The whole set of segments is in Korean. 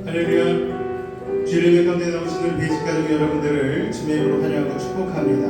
할렐루야. 주일 예배 가운데 나오시는 베이직 가족 여러분들을 주님의 이름으로 환영하고 축복합니다.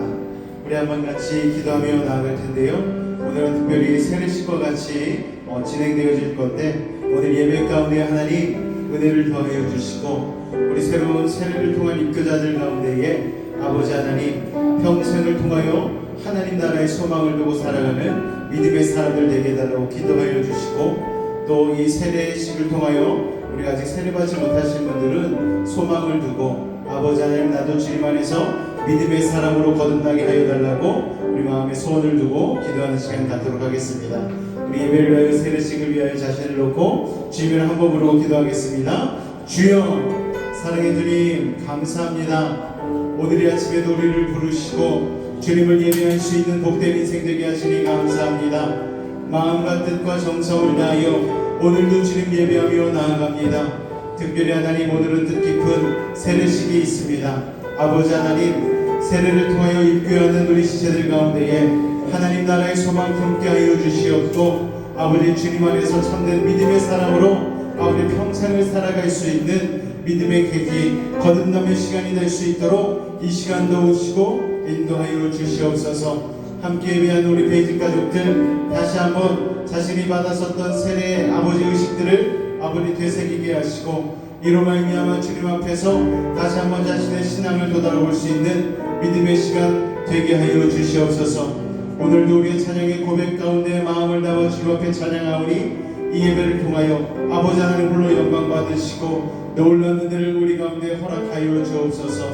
우리 한번 같이 기도하며 나아갈 텐데요. 오늘은 특별히 세례식과 같이 진행되어질 건데, 오늘 예배 가운데 하나님 은혜를 더하여 주시고 우리 새로운 세례를 통한 입교자들 가운데에 아버지 하나님 평생을 통하여 하나님 나라의 소망을 두고 살아가는 믿음의 사람들 되게 해달라고 기도하여 주시고, 또 이 세례식을 통하여 우리가 아직 세례받지 못하신 분들은 소망을 두고 아버지 하나님 나도 주님 안에서 믿음의 사람으로 거듭나게 하여 달라고 우리 마음에 소원을 두고 기도하는 시간 갖도록 하겠습니다. 우리 예배를 위하여 세례식을 위하여 자신을 놓고 주님을 한 번 부르고 기도하겠습니다. 주여, 사랑의 주님 감사합니다. 오늘 이 아침에도 우리를 부르시고 주님을 예배할 수 있는 복된 인생 되게 하시니 감사합니다. 마음과 뜻과 정성을 다하여 오늘도 주님 예배하며 나아갑니다. 특별히 하나님 오늘은 뜻깊은 세례식이 있습니다. 아버지 하나님, 세례를 통하여 입교하는 우리 지체들 가운데에 하나님 나라의 소망 품게 하여 주시옵고, 아버지 주님 안에서 참된 믿음의 사람으로 아버지 평생을 살아갈 수 있는 믿음의 계기 거듭남의 시간이 될 수 있도록 이 시간도 오시고 인도하여 주시옵소서. 함께 예배한 우리 베이직 가족들 다시 한번 자신이 받았었던 세례의 아버지 의식들을 아버지 되새기게 하시고, 이로 말미암아 주님 앞에서 다시 한번 자신의 신앙을 되돌아볼 수 있는 믿음의 시간 되게 하여 주시옵소서. 오늘도 우리의 찬양의 고백 가운데 마음을 담아 주님 앞에 찬양하오니 이 예배를 통하여 아버지 하나님 홀로 영광 받으시고 놀라운 은혜를 우리 가운데 허락하여 주옵소서.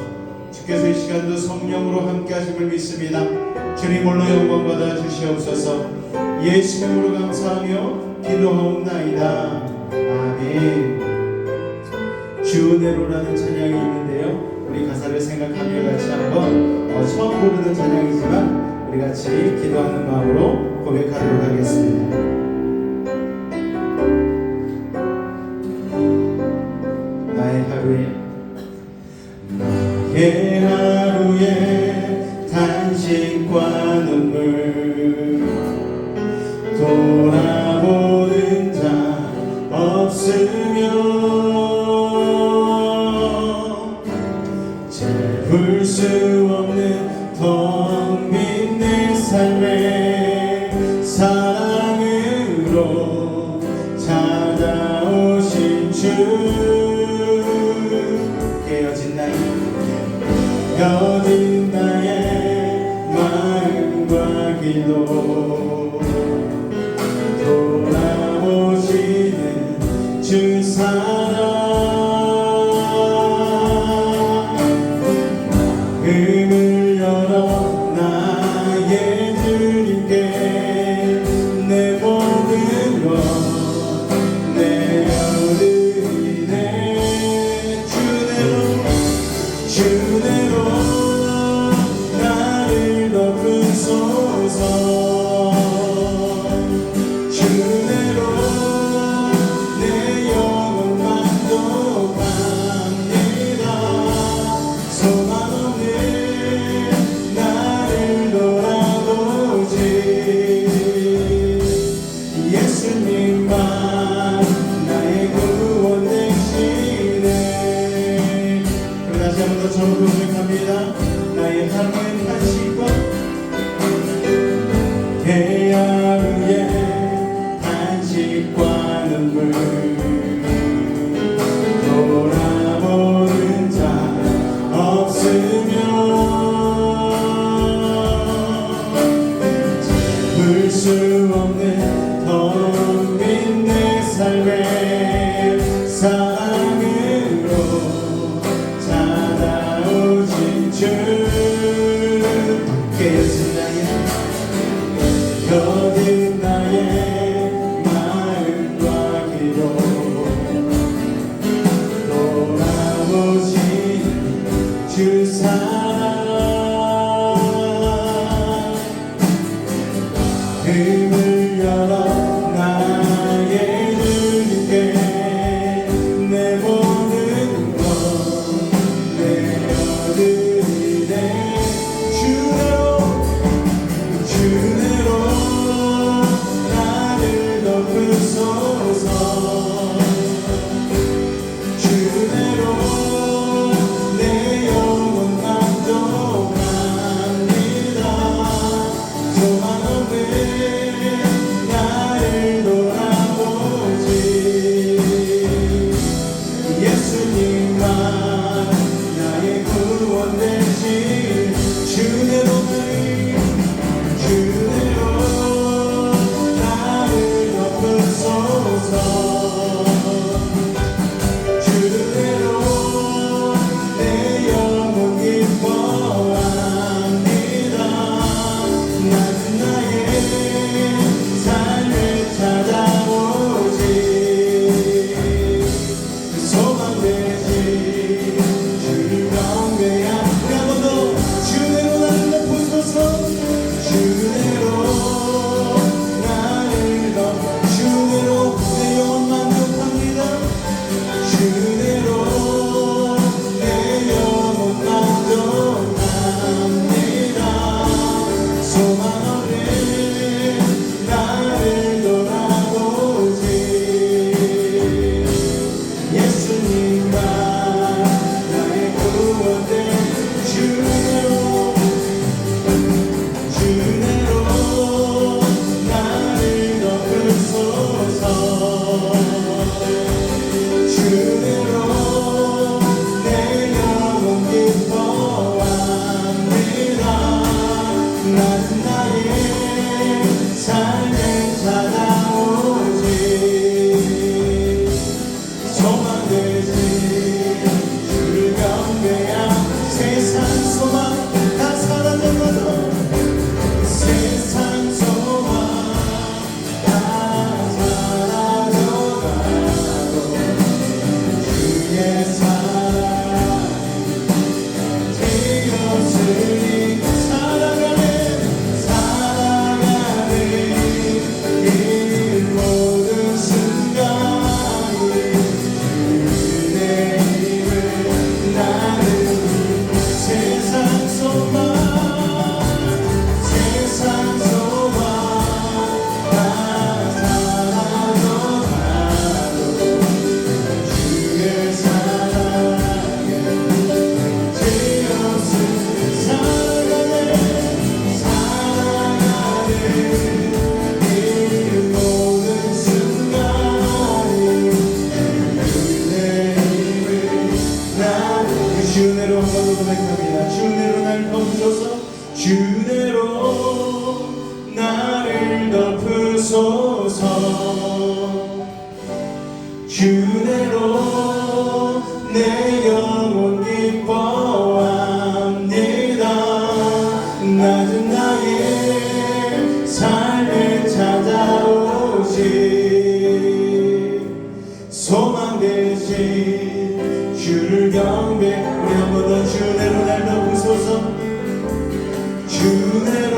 주께서 이 시간도 성령으로 함께 하심을 믿습니다. 주님 홀로 영광 받아 주시옵소서. 예수 이름으로 감사하며 기도하옵나이다. 아멘. 주 은혜로라는 찬양이 있는데요, 우리 가사를 생각하며 같이 한번 처음 부르는 찬양이지만 우리 같이 기도하는 마음으로 고백하도록 하겠습니다. 나의 하루에 탄식과 눈물 돌아보는 자 없으며 재울 수 없는 텅 빈 내 삶에 사랑으로 찾아오신 주, 깨어진 나의 마음과 기도 돌아보시는 주 사랑, 마음을 열어 나의 주님께 내 모든 것 내어드리네. 주대로 주내로 나를 덮으소서 주내로 내 영혼 기뻐합니다 낮은 나의 삶에 찾아오신 소망 되신 주를 경배 우리 한 번 더 주내로 날 덮으소서 주내로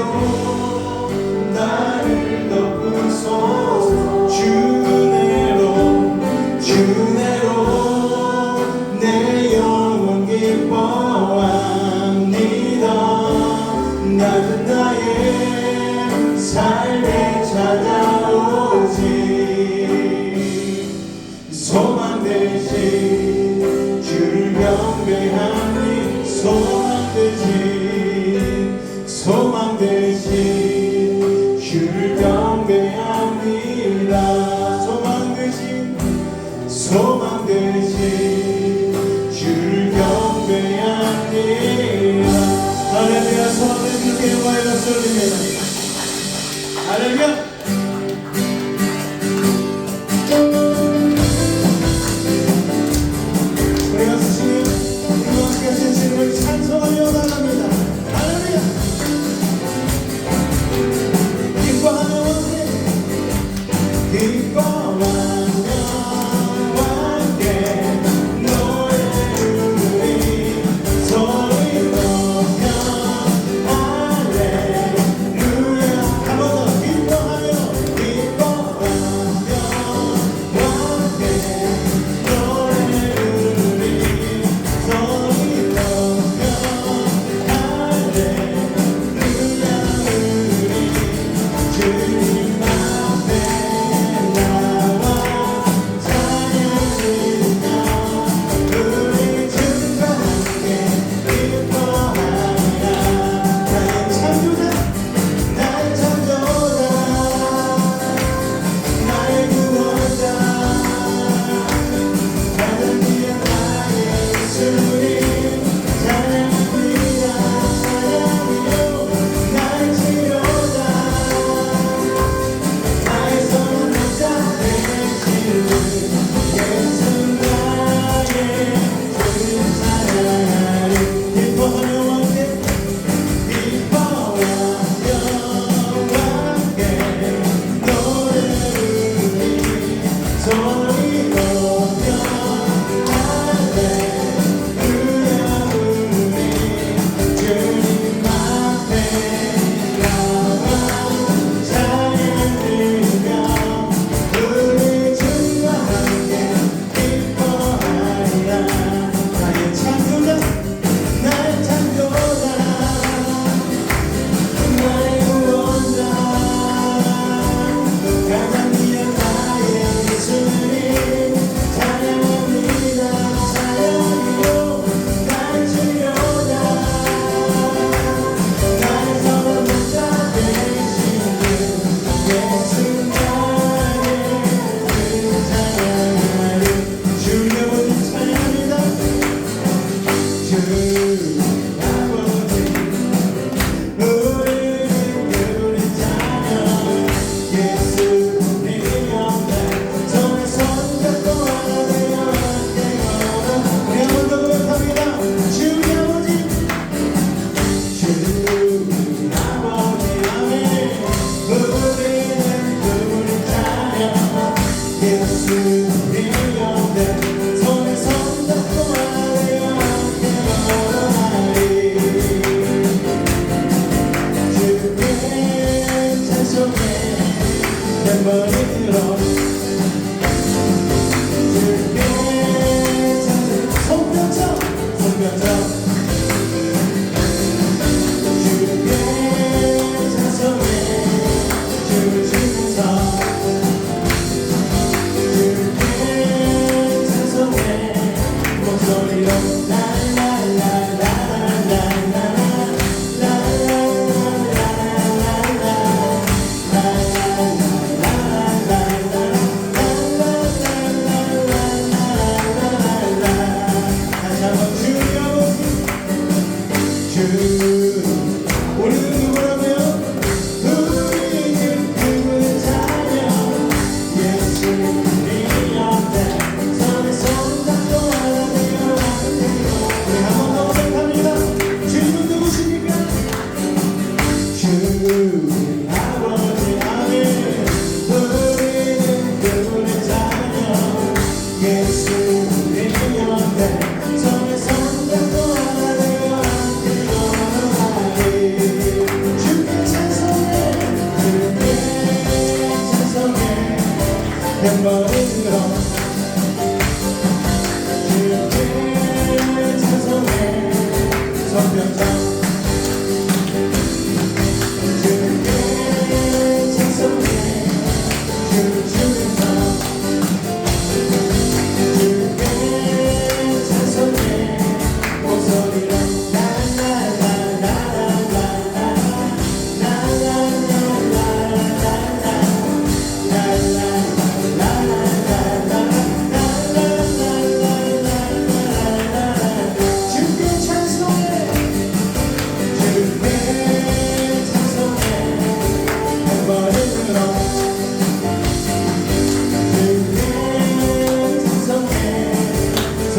나를 덮으소서 주내로 내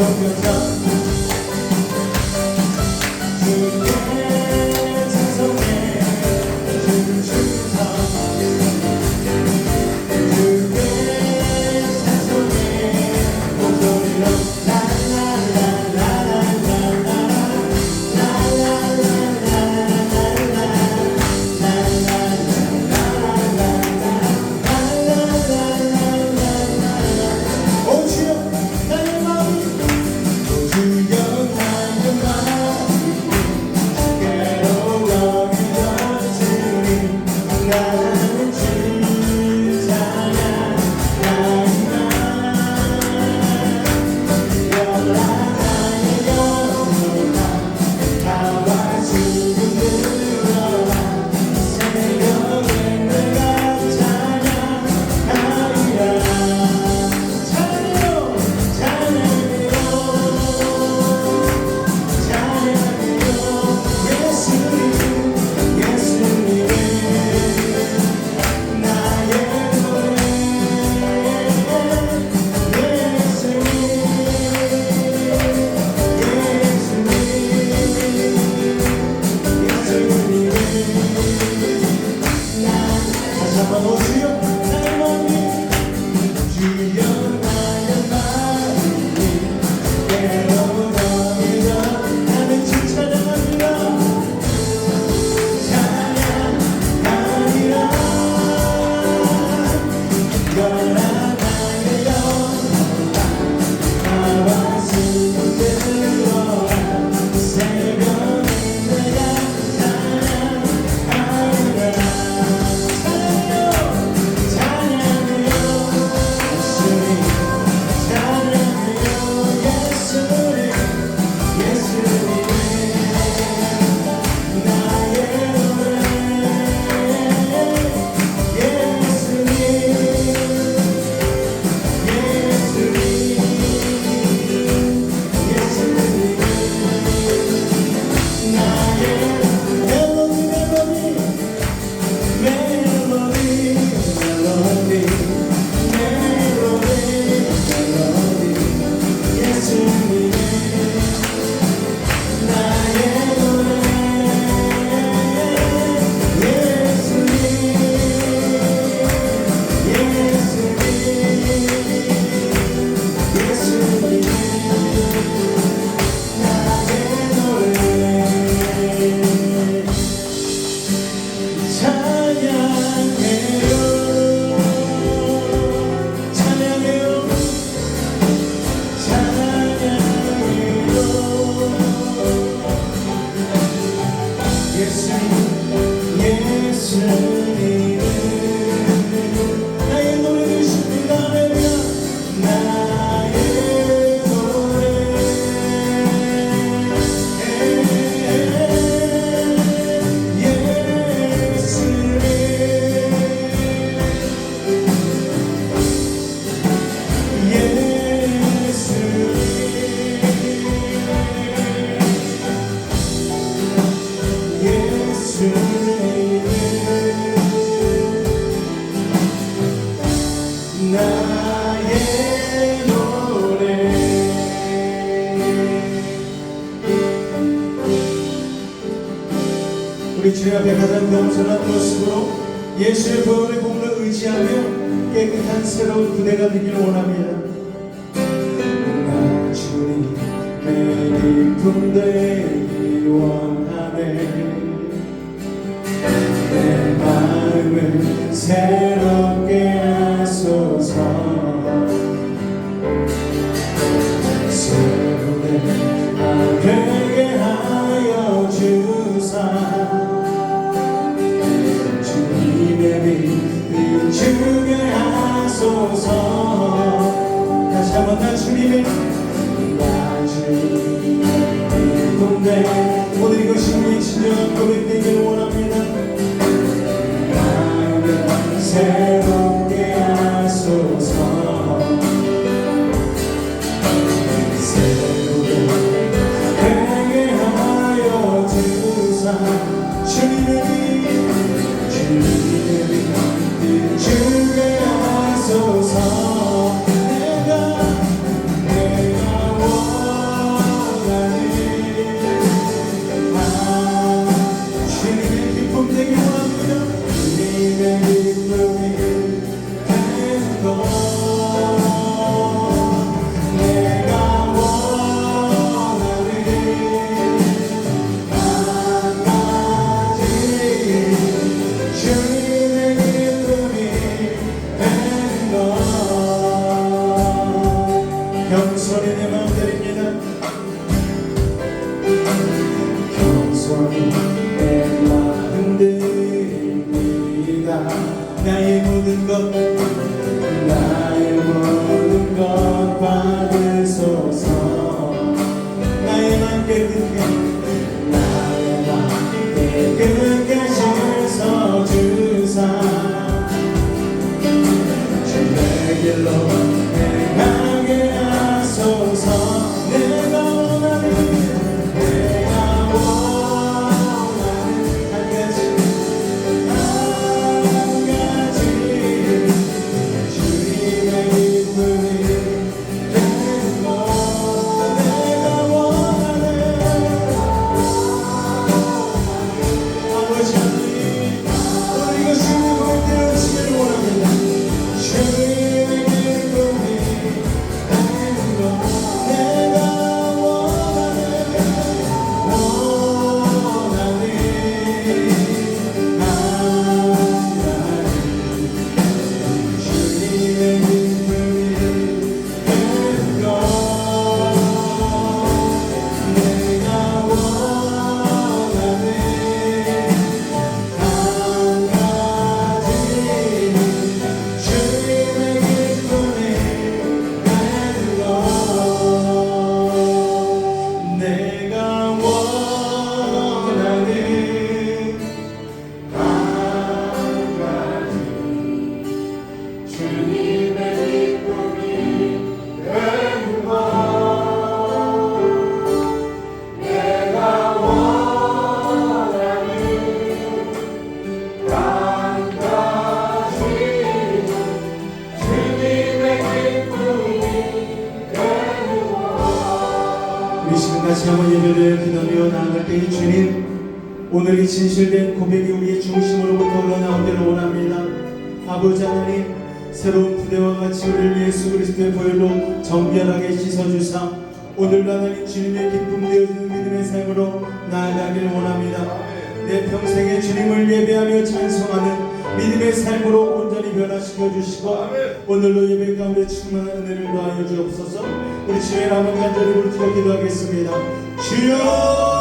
높여서 주께 찬송해 춤추서 주께 찬송해 목소리로 오 주여 나의 마음이 주여 나의 마음이 주께로 여겨졌으니 나는 주 찬양하리라 영원한 나의 영혼아 나와 지금 들어와 새벽에 내가 찬양하리라 찬양해요 찬양해요 찬양해요 예수님 예수님의 나의 노래 예수님 예수님의 다시 한번 오주여 나의 마음이 주여 나의 마음이 괴로워져 나는 주 찬양합니다 찬양하리라 영원한 나의 영혼아 나와 지금 들어와 새벽에 내가 찬양하리라 찬양해요 예수님 찬양해요 예수님 예수님의 나의 노래 예수님 예수님 나의 멜로디 멜로디 예수님의 나의 노래 예수님 예수님의 나의 노래 찬양해요 찬양해요 찬양해요 예수님 예수님 나의 노래 되십니다 할렐루야 나의 노래 나의 노래 우리 주님 앞에 가장 겸손한 모습으로 예수의 보혈의 공을 의지하며 깨끗한 새로운 부대가 되기를 원합니다. 나 주님의 기쁨 되기 원하네 내 마음을 새롭게 하소서 새롭게 되게 하여 주사 주님의 빛 비추게 하소서 다시 한번 나 주님의 나 주님의 기쁨 되 오늘 이것이 우리의 진정 끝까지 서주사 주의 길로 행하게 하소서. 내가 원하는 한 가지 주님의 기쁨이 되는 것. 내가 원하는 아버지 하나님, 오늘 이것이 우리 되어지기를 원합니다. 주님의 기쁨이 되는 것. 내가 원하는 주님의 기쁨이 되는 것. 내가 원하는 한 가지 주님의 기쁨이 되는 것. 내가 원하는 한 가지 주님의 기쁨이 되는 것. 내가 원하는 한 가지 주님의 기쁨이 되는 것. 우리 지금 같이 한번 예배를 기도하며 나아갈 때에 주님, 오늘 이 진실된 고백이 우리의 중심으로부터 흘러나오기를 원합니다. 아버지 하나님, 새로운 부대와 같이 우리를 예수 그리스도의 보혈로 정결하게 씻어주사 오늘도 하나님 주님의 기쁨 되어지는 믿음의 삶으로 나아가기를 원합니다. 내 평생에 주님을 예배하며 찬송하는 믿음의 삶으로 온전히 변화시켜 주시고 오늘도 예배 가운데 충만한 은혜를 더하여 주옵소서. 우리 주의 남은 간절히 부르짖어 기도하겠습니다. 주여!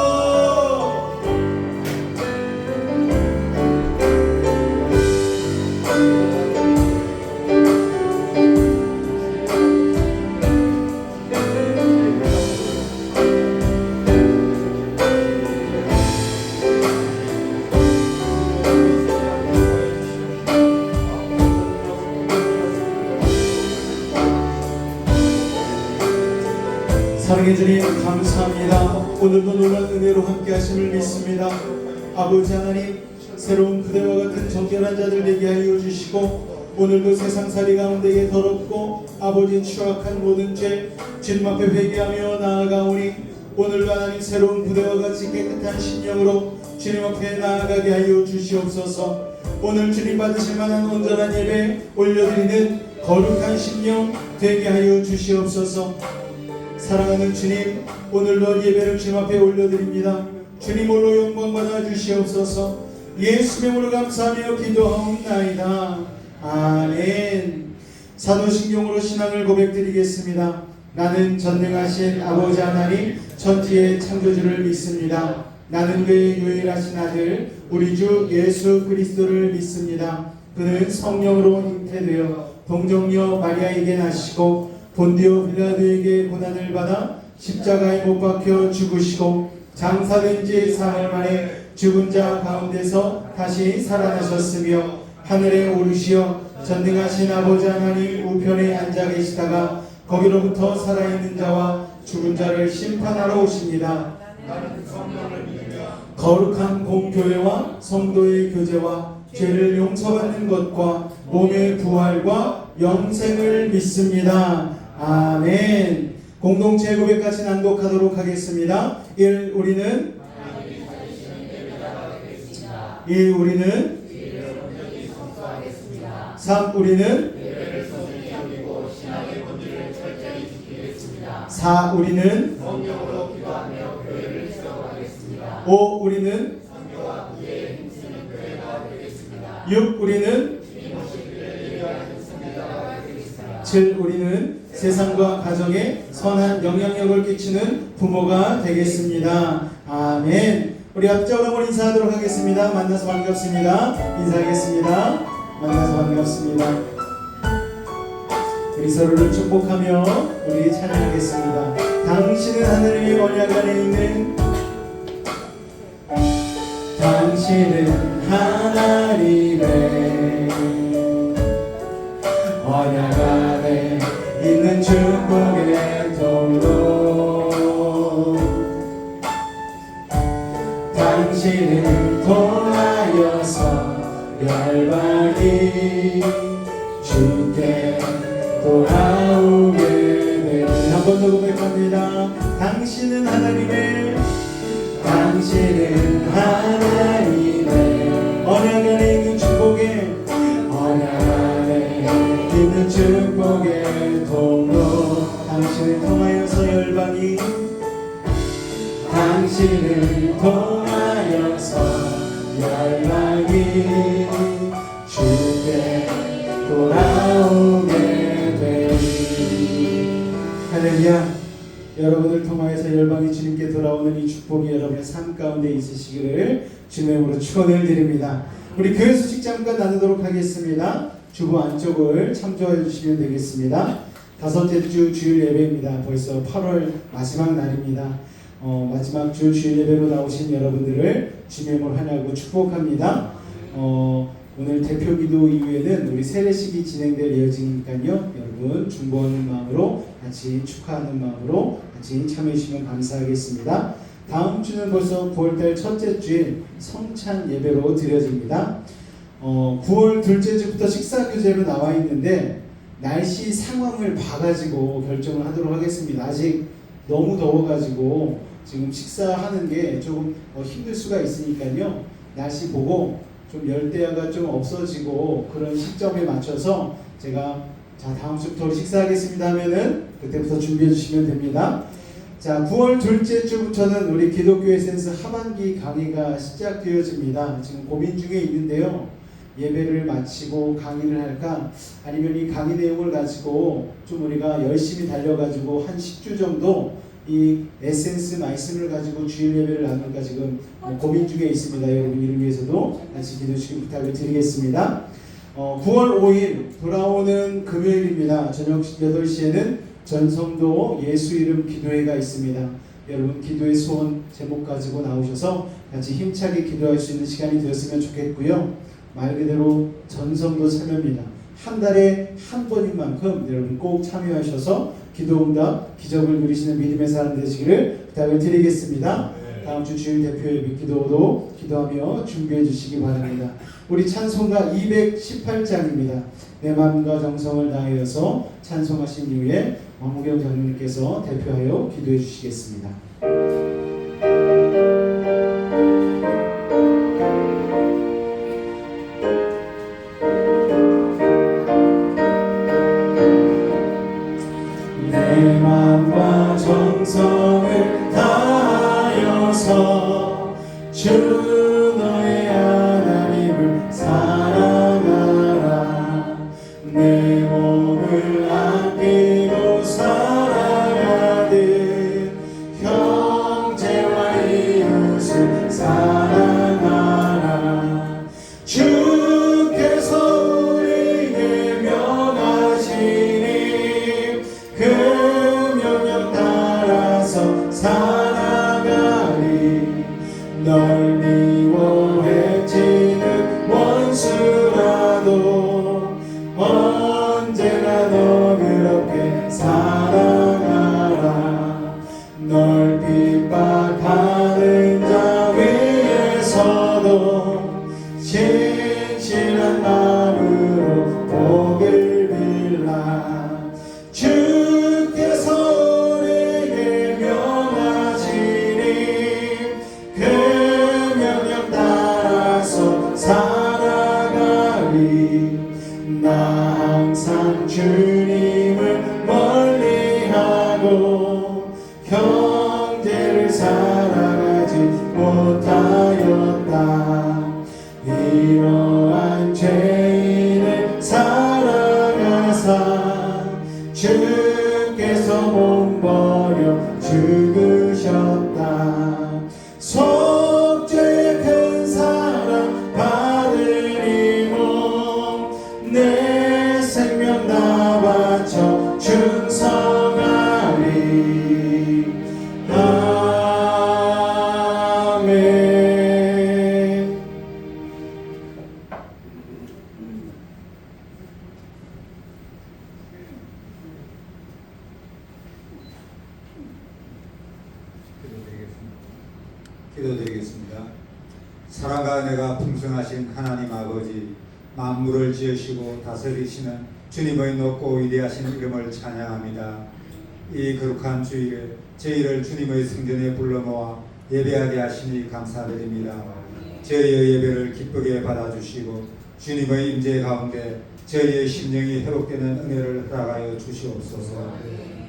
사랑해 주님 감사합니다. 오늘도 놀라운 은혜로 함께 하심을 믿습니다. 아버지 하나님, 새로운 부대와 같은 정결한 자들 되게 하여 주시고 오늘도 세상살이 가운데에 더럽고 아버지 추악한 모든 죄 주님 앞에 회개하며 나아가오니 오늘도 하나님 새로운 부대와 같이 깨끗한 심령으로 주님 앞에 나아가게 하여 주시옵소서. 오늘 주님 받으실 만한 온전한 예배 올려드리는 거룩한 심령 되게 하여 주시옵소서. 사랑하는 주님, 오늘도 예배를 주님 앞에 올려드립니다. 주님 홀로 영광 받아 주시옵소서. 예수 이름으로 감사하며 기도하옵나이다. 아멘. 사도신경으로 신앙을 고백드리겠습니다. 나는 전능하신 아버지 하나님 천지의 창조주를 믿습니다. 나는 그의 유일하신 아들 우리 주 예수 그리스도를 믿습니다. 그는 성령으로 잉태되어 동정녀 마리아에게 나시고 본디오 빌라도에게 고난을 받아 십자가에 못 박혀 죽으시고 장사된 지 사흘 만에 죽은 자 가운데서 다시 살아나셨으며 하늘에 오르시어 전능하신 아버지 하나님 우편에 앉아 계시다가 거기로부터 살아있는 자와 죽은 자를 심판하러 오십니다. 거룩한 공교회와 성도의 교제와 죄를 용서받는 것과 몸의 부활과 영생을 믿습니다. 아멘. 공동체 고백같이 낭독하도록 하겠습니다. 1. 우리는 2. 우리는 3. 우리는 4. 우리는 5. 우리는 6. 우리는 7. 우리는 세상과 가정에 선한 영향력을 끼치는 부모가 되겠습니다. 아멘. 우리 앞쪽으로 한번 인사하도록 하겠습니다. 만나서 반갑습니다. 인사하겠습니다. 만나서 반갑습니다. 우리 우리 서로를 축복하며 우리 찬양하겠습니다. 당신은 하늘의 언약 안에 있는, 당신은 하나님의 언약 안에 있는 축복의 통로, 당신을 통하여서 열방이 주께 돌아오게 되리. 한 번 더 고백합니다. 당신은 하나님의, 당신은 하나님의 언약 안에 있는 축복의, 언약 안에 있는 축복의 통로, 당신을 통하여서 열방이, 당신을 통하여서 열방이 주께 돌아오게 되리. 할렐루야. 여러분을 통하여서 열방이 주님께 돌아오는 이 축복이 여러분의 삶 가운데 있으시기를 주님의 이름으로 축원을 드립니다. 우리 교회 소식 잠깐 나누도록 하겠습니다. 주보 안쪽을 참조해 주시면 되겠습니다. 다섯째 주 주일 예배입니다. 벌써 8월 마지막 날입니다. 마지막 주 주일 예배로 나오신 여러분들을 주님의 이름으로 환영하고 축복합니다. 오늘 대표 기도 이후에는 우리 세례식이 진행될 예정이니까요. 여러분 중보하는 마음으로 같이 축하하는 마음으로 같이 참여해 주시면 감사하겠습니다. 다음 주는 벌써 9월달 첫째 주일 성찬 예배로 드려집니다. 9월 둘째 주부터 식사 교재로 나와 있는데 날씨 상황을 봐가지고 결정을 하도록 하겠습니다. 아직 너무 더워가지고 지금 식사하는 게 조금 힘들 수가 있으니까요. 날씨 보고 좀 열대야가 좀 없어지고 그런 시점에 맞춰서 제가 자 다음 주부터 식사하겠습니다 하면은 그때부터 준비해 주시면 됩니다. 자 9월 둘째 주부터는 우리 기독교 에센스 하반기 강의가 시작되어집니다. 지금 고민 중에 있는데요. 예배를 마치고 강의를 할까 아니면 이 강의 내용을 가지고 좀 우리가 열심히 달려가지고 한 10주 정도 이 에센스 말씀을 가지고 주일 예배를 나눌까 지금 고민 중에 있습니다. 여러분 이를 위해서도 같이 기도 주시기 부탁을 드리겠습니다. 9월 5일 돌아오는 금요일입니다. 저녁 8시에는 전성도 예수 이름 기도회가 있습니다. 여러분 기도의 소원 제목 가지고 나오셔서 같이 힘차게 기도할 수 있는 시간이 되었으면 좋겠고요. 말 그대로 전성도 참여입니다. 한 달에 한 번인 만큼 여러분 꼭 참여하셔서 기도응답 기적을 누리시는 믿음의 사람 되시기를 부탁을 드리겠습니다. 다음 주 주일 대표 예배 기도도 기도하며 준비해 주시기 바랍니다. 우리 찬송가 218장입니다. 내 마음과 정성을 다하여서 찬송하신 이후에 왕무경 장로님께서 대표하여 기도해 주시겠습니다. 내 마음과 정성을 다하여서 주 너의 하나님을 사랑하라. 내 몸을 아끼고 사랑하듯 형제와 이웃을 사랑하라. 주께서 우리에게 명하시니 그 명령 따라서 살아가리. 널 미워해지는 원수라도 언제나 너 그렇게 사랑하라. 널 핍박하는 자 위에서도 진실한 마음으로 복을 빌라. 주께서 우리에게 명하시니 그 명령 따라서 살아가리. 나 항상 주님을 멀리하고 형제를 사랑하지 못하였다. 이러한 죄인을 사랑하사 주께서 몸버려 죽으셨다. 속죄의 큰 사랑 받으리고 내 생명 다 바쳐 기도드리겠습니다. 사랑과 은혜가 풍성하신 하나님 아버지, 만물을 지으시고 다스리시는 주님의 높고 위대하신 이름을 찬양합니다. 이 거룩한 주일에 저희를 주님의 성전에 불러 모아 예배하게 하시니 감사드립니다. 저희의 예배를 기쁘게 받아주시고 주님의 임재 가운데 저희의 심령이 회복되는 은혜를 허락하여 주시옵소서.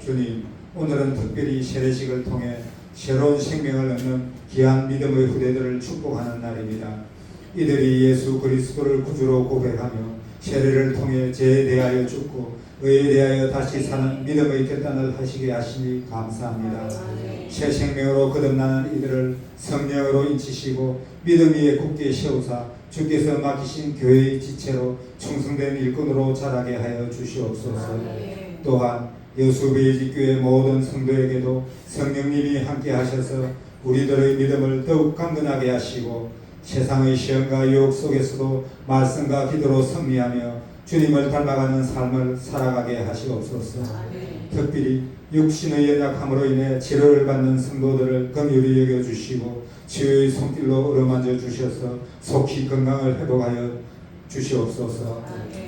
주님, 오늘은 특별히 세례식을 통해 새로운 생명을 얻는 귀한 믿음의 후대들을 축복하는 날입니다. 이들이 예수 그리스도를 구주로 고백하며 세례를 통해 죄에 대하여 죽고 의에 대하여 다시 사는 믿음의 결단을 하시게 하시니 감사합니다. 새 생명으로 거듭나는 이들을 성령으로 인치시고 믿음 위에 굳게 세우사 주께서 맡기신 교회의 지체로 충성된 일꾼으로 자라게 하여 주시옵소서. 또한 여수베이직교회 모든 성도에게도 성령님이 함께 하셔서 우리들의 믿음을 더욱 강건하게 하시고 세상의 시험과 유혹 속에서도 말씀과 기도로 승리하며 주님을 닮아가는 삶을 살아가게 하시옵소서. 특별히 육신의 연약함으로 인해 치료를 받는 성도들을 긍휼히 여겨주시고 치유의 손길로 어루만져 주셔서 속히 건강을 회복하여 주시옵소서.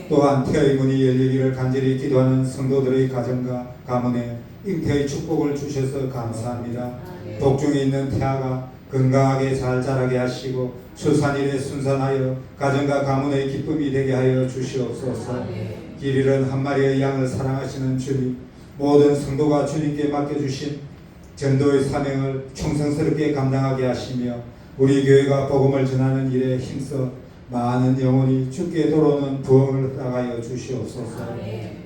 또한 태의 문이 열리기를 간절히 기도하는 성도들의 가정과 가문에 잉태의 축복을 주셔서 감사합니다. 독중에 있는 태아가 건강하게 잘 자라게 하시고 출산일에 순산하여 가정과 가문의 기쁨이 되게 하여 주시옵소서. 길 잃은 한 마리의 양을 사랑하시는 주님, 모든 성도가 주님께 맡겨주신 전도의 사명을 충성스럽게 감당하게 하시며 우리 교회가 복음을 전하는 일에 힘써 많은 영혼이 주께 돌아오는 부흥을 허락하여 주시옵소서.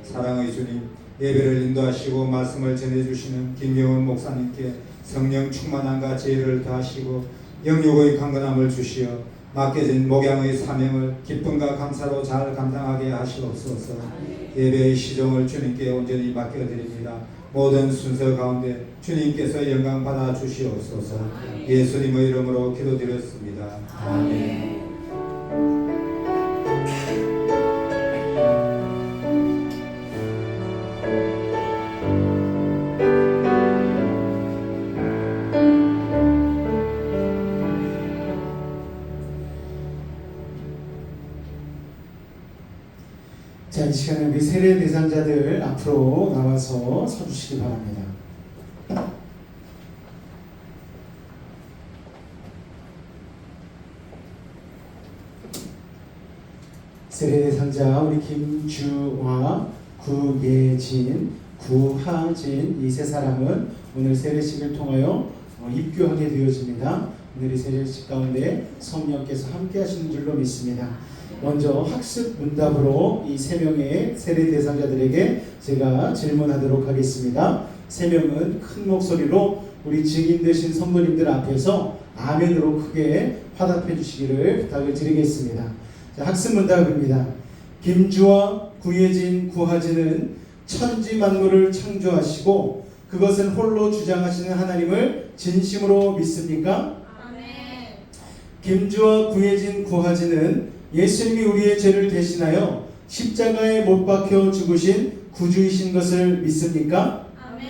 사랑의 주님, 예배를 인도하시고 말씀을 전해주시는 김경훈 목사님께 성령 충만함과 지혜를 다하시고 영육의 강건함을 주시어 맡겨진 목양의 사명을 기쁨과 감사로 잘 감당하게 하시옵소서. 예배의 시종을 주님께 온전히 맡겨드립니다. 모든 순서 가운데 주님께서 영광 받아 주시옵소서. 예수님의 이름으로 기도드렸습니다. 아멘. 자, 이 시간에 우리 세례 대상자들 앞으로 나와서 서주시기 바랍니다. 세례 대상자 우리 김주와 구예진, 구하진 이 세 사람은 오늘 세례식을 통하여 입교하게 되어집니다. 오늘 이 세례식 가운데 성령께서 함께 하시는 줄로 믿습니다. 먼저 학습 문답으로 이 세 명의 세례 대상자들에게 제가 질문하도록 하겠습니다. 세 명은 큰 목소리로 우리 증인 되신 성도님들 앞에서 아멘으로 크게 화답해 주시기를 부탁을 드리겠습니다. 자, 학습 문답입니다. 김주와 구예진, 구하진은 천지 만물을 창조하시고 그것을 홀로 주장하시는 하나님을 진심으로 믿습니까? 아멘. 김주와 구예진, 구하진은 예수님이 우리의 죄를 대신하여 십자가에 못 박혀 죽으신 구주이신 것을 믿습니까? 아멘.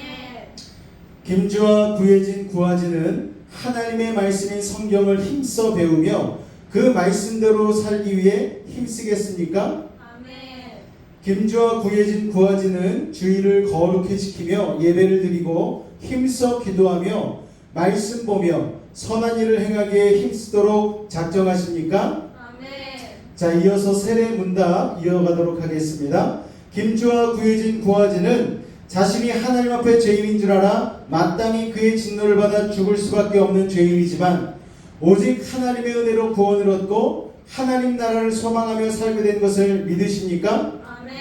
김주와 구예진, 구하진은 하나님의 말씀인 성경을 힘써 배우며 그 말씀대로 살기 위해 힘쓰겠습니까? 아멘. 김주와 구예진, 구하진은 주의를 거룩히 지키며 예배를 드리고 힘써 기도하며 말씀 보며 선한 일을 행하기에 힘쓰도록 작정하십니까? 자, 이어서 세례 문답 이어가도록 하겠습니다. 김주와 구예진, 구하진은 자신이 하나님 앞에 죄인인 줄 알아 마땅히 그의 진노를 받아 죽을 수밖에 없는 죄인이지만 오직 하나님의 은혜로 구원을 얻고 하나님 나라를 소망하며 살게 된 것을 믿으십니까? 아멘.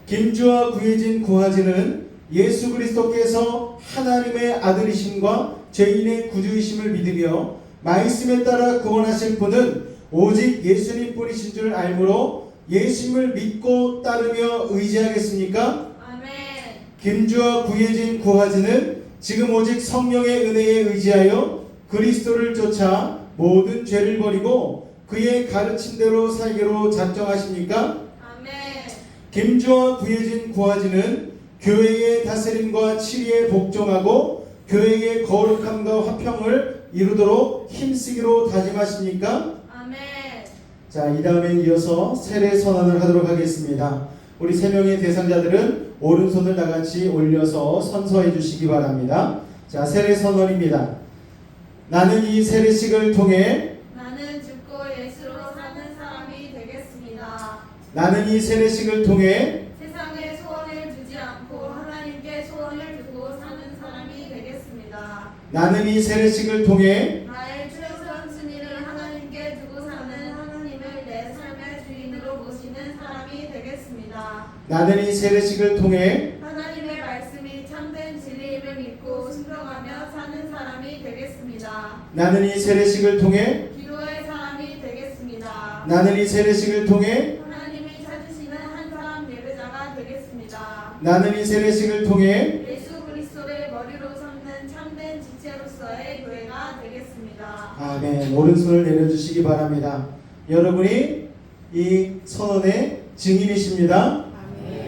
김주와 구예진, 구하진은 예수 그리스도께서 하나님의 아들이심과 죄인의 구주이심을 믿으며 말씀에 따라 구원하실 분은 오직 예수님 뿐이신 줄 알므로 예수님을 믿고 따르며 의지하겠습니까? 아멘. 김주와 구예진, 구하진은 지금 오직 성령의 은혜에 의지하여 그리스도를 쫓아 모든 죄를 버리고 그의 가르침대로 살기로 작정하십니까? 아멘. 김주와 구예진, 구하진은 교회의 다스림과 치리에 복종하고 교회의 거룩함과 화평을 이루도록 힘쓰기로 다짐하십니까? 아멘. 자, 이 다음에 이어서 세례 선언을 하도록 하겠습니다. 우리 3명의 대상자들은 오른손을 나같이 올려서 선서해 주시기 바랍니다. 자, 세례 선언입니다. 나는 이 세례식을 통해 나는 죽고 예수로 사는 사람이 되겠습니다. 나는 이 세례식을 통해 세상에 소원을 두지 않고 하나님께 소원을 두고 사는 사람이 되겠습니다. 나는 이 세례식을 통해 나의 최우선 순위를 하나님께 두고 사는 하나님을 내 삶의 주인으로 모시는 사람이 되겠습니다. 나는 이 세례식을 통해 하나님의 말씀이 참된 진리임을 믿고 순종하며 사는 사람이 되겠습니다. 나는 이 세례식을 통해 기도의 사람이 되겠습니다. 나는 이 세례식을 통해 하나님이 찾으시는 한 사람 예배자가 되겠습니다. 나는 이 세례식을 통해 예수 그리스도를 머리로 삼는 참된 지체로서의 교회가 되겠습니다. 아멘. 오른손을 내려주시기 바랍니다. 여러분이 이 선언의 증인이십니다.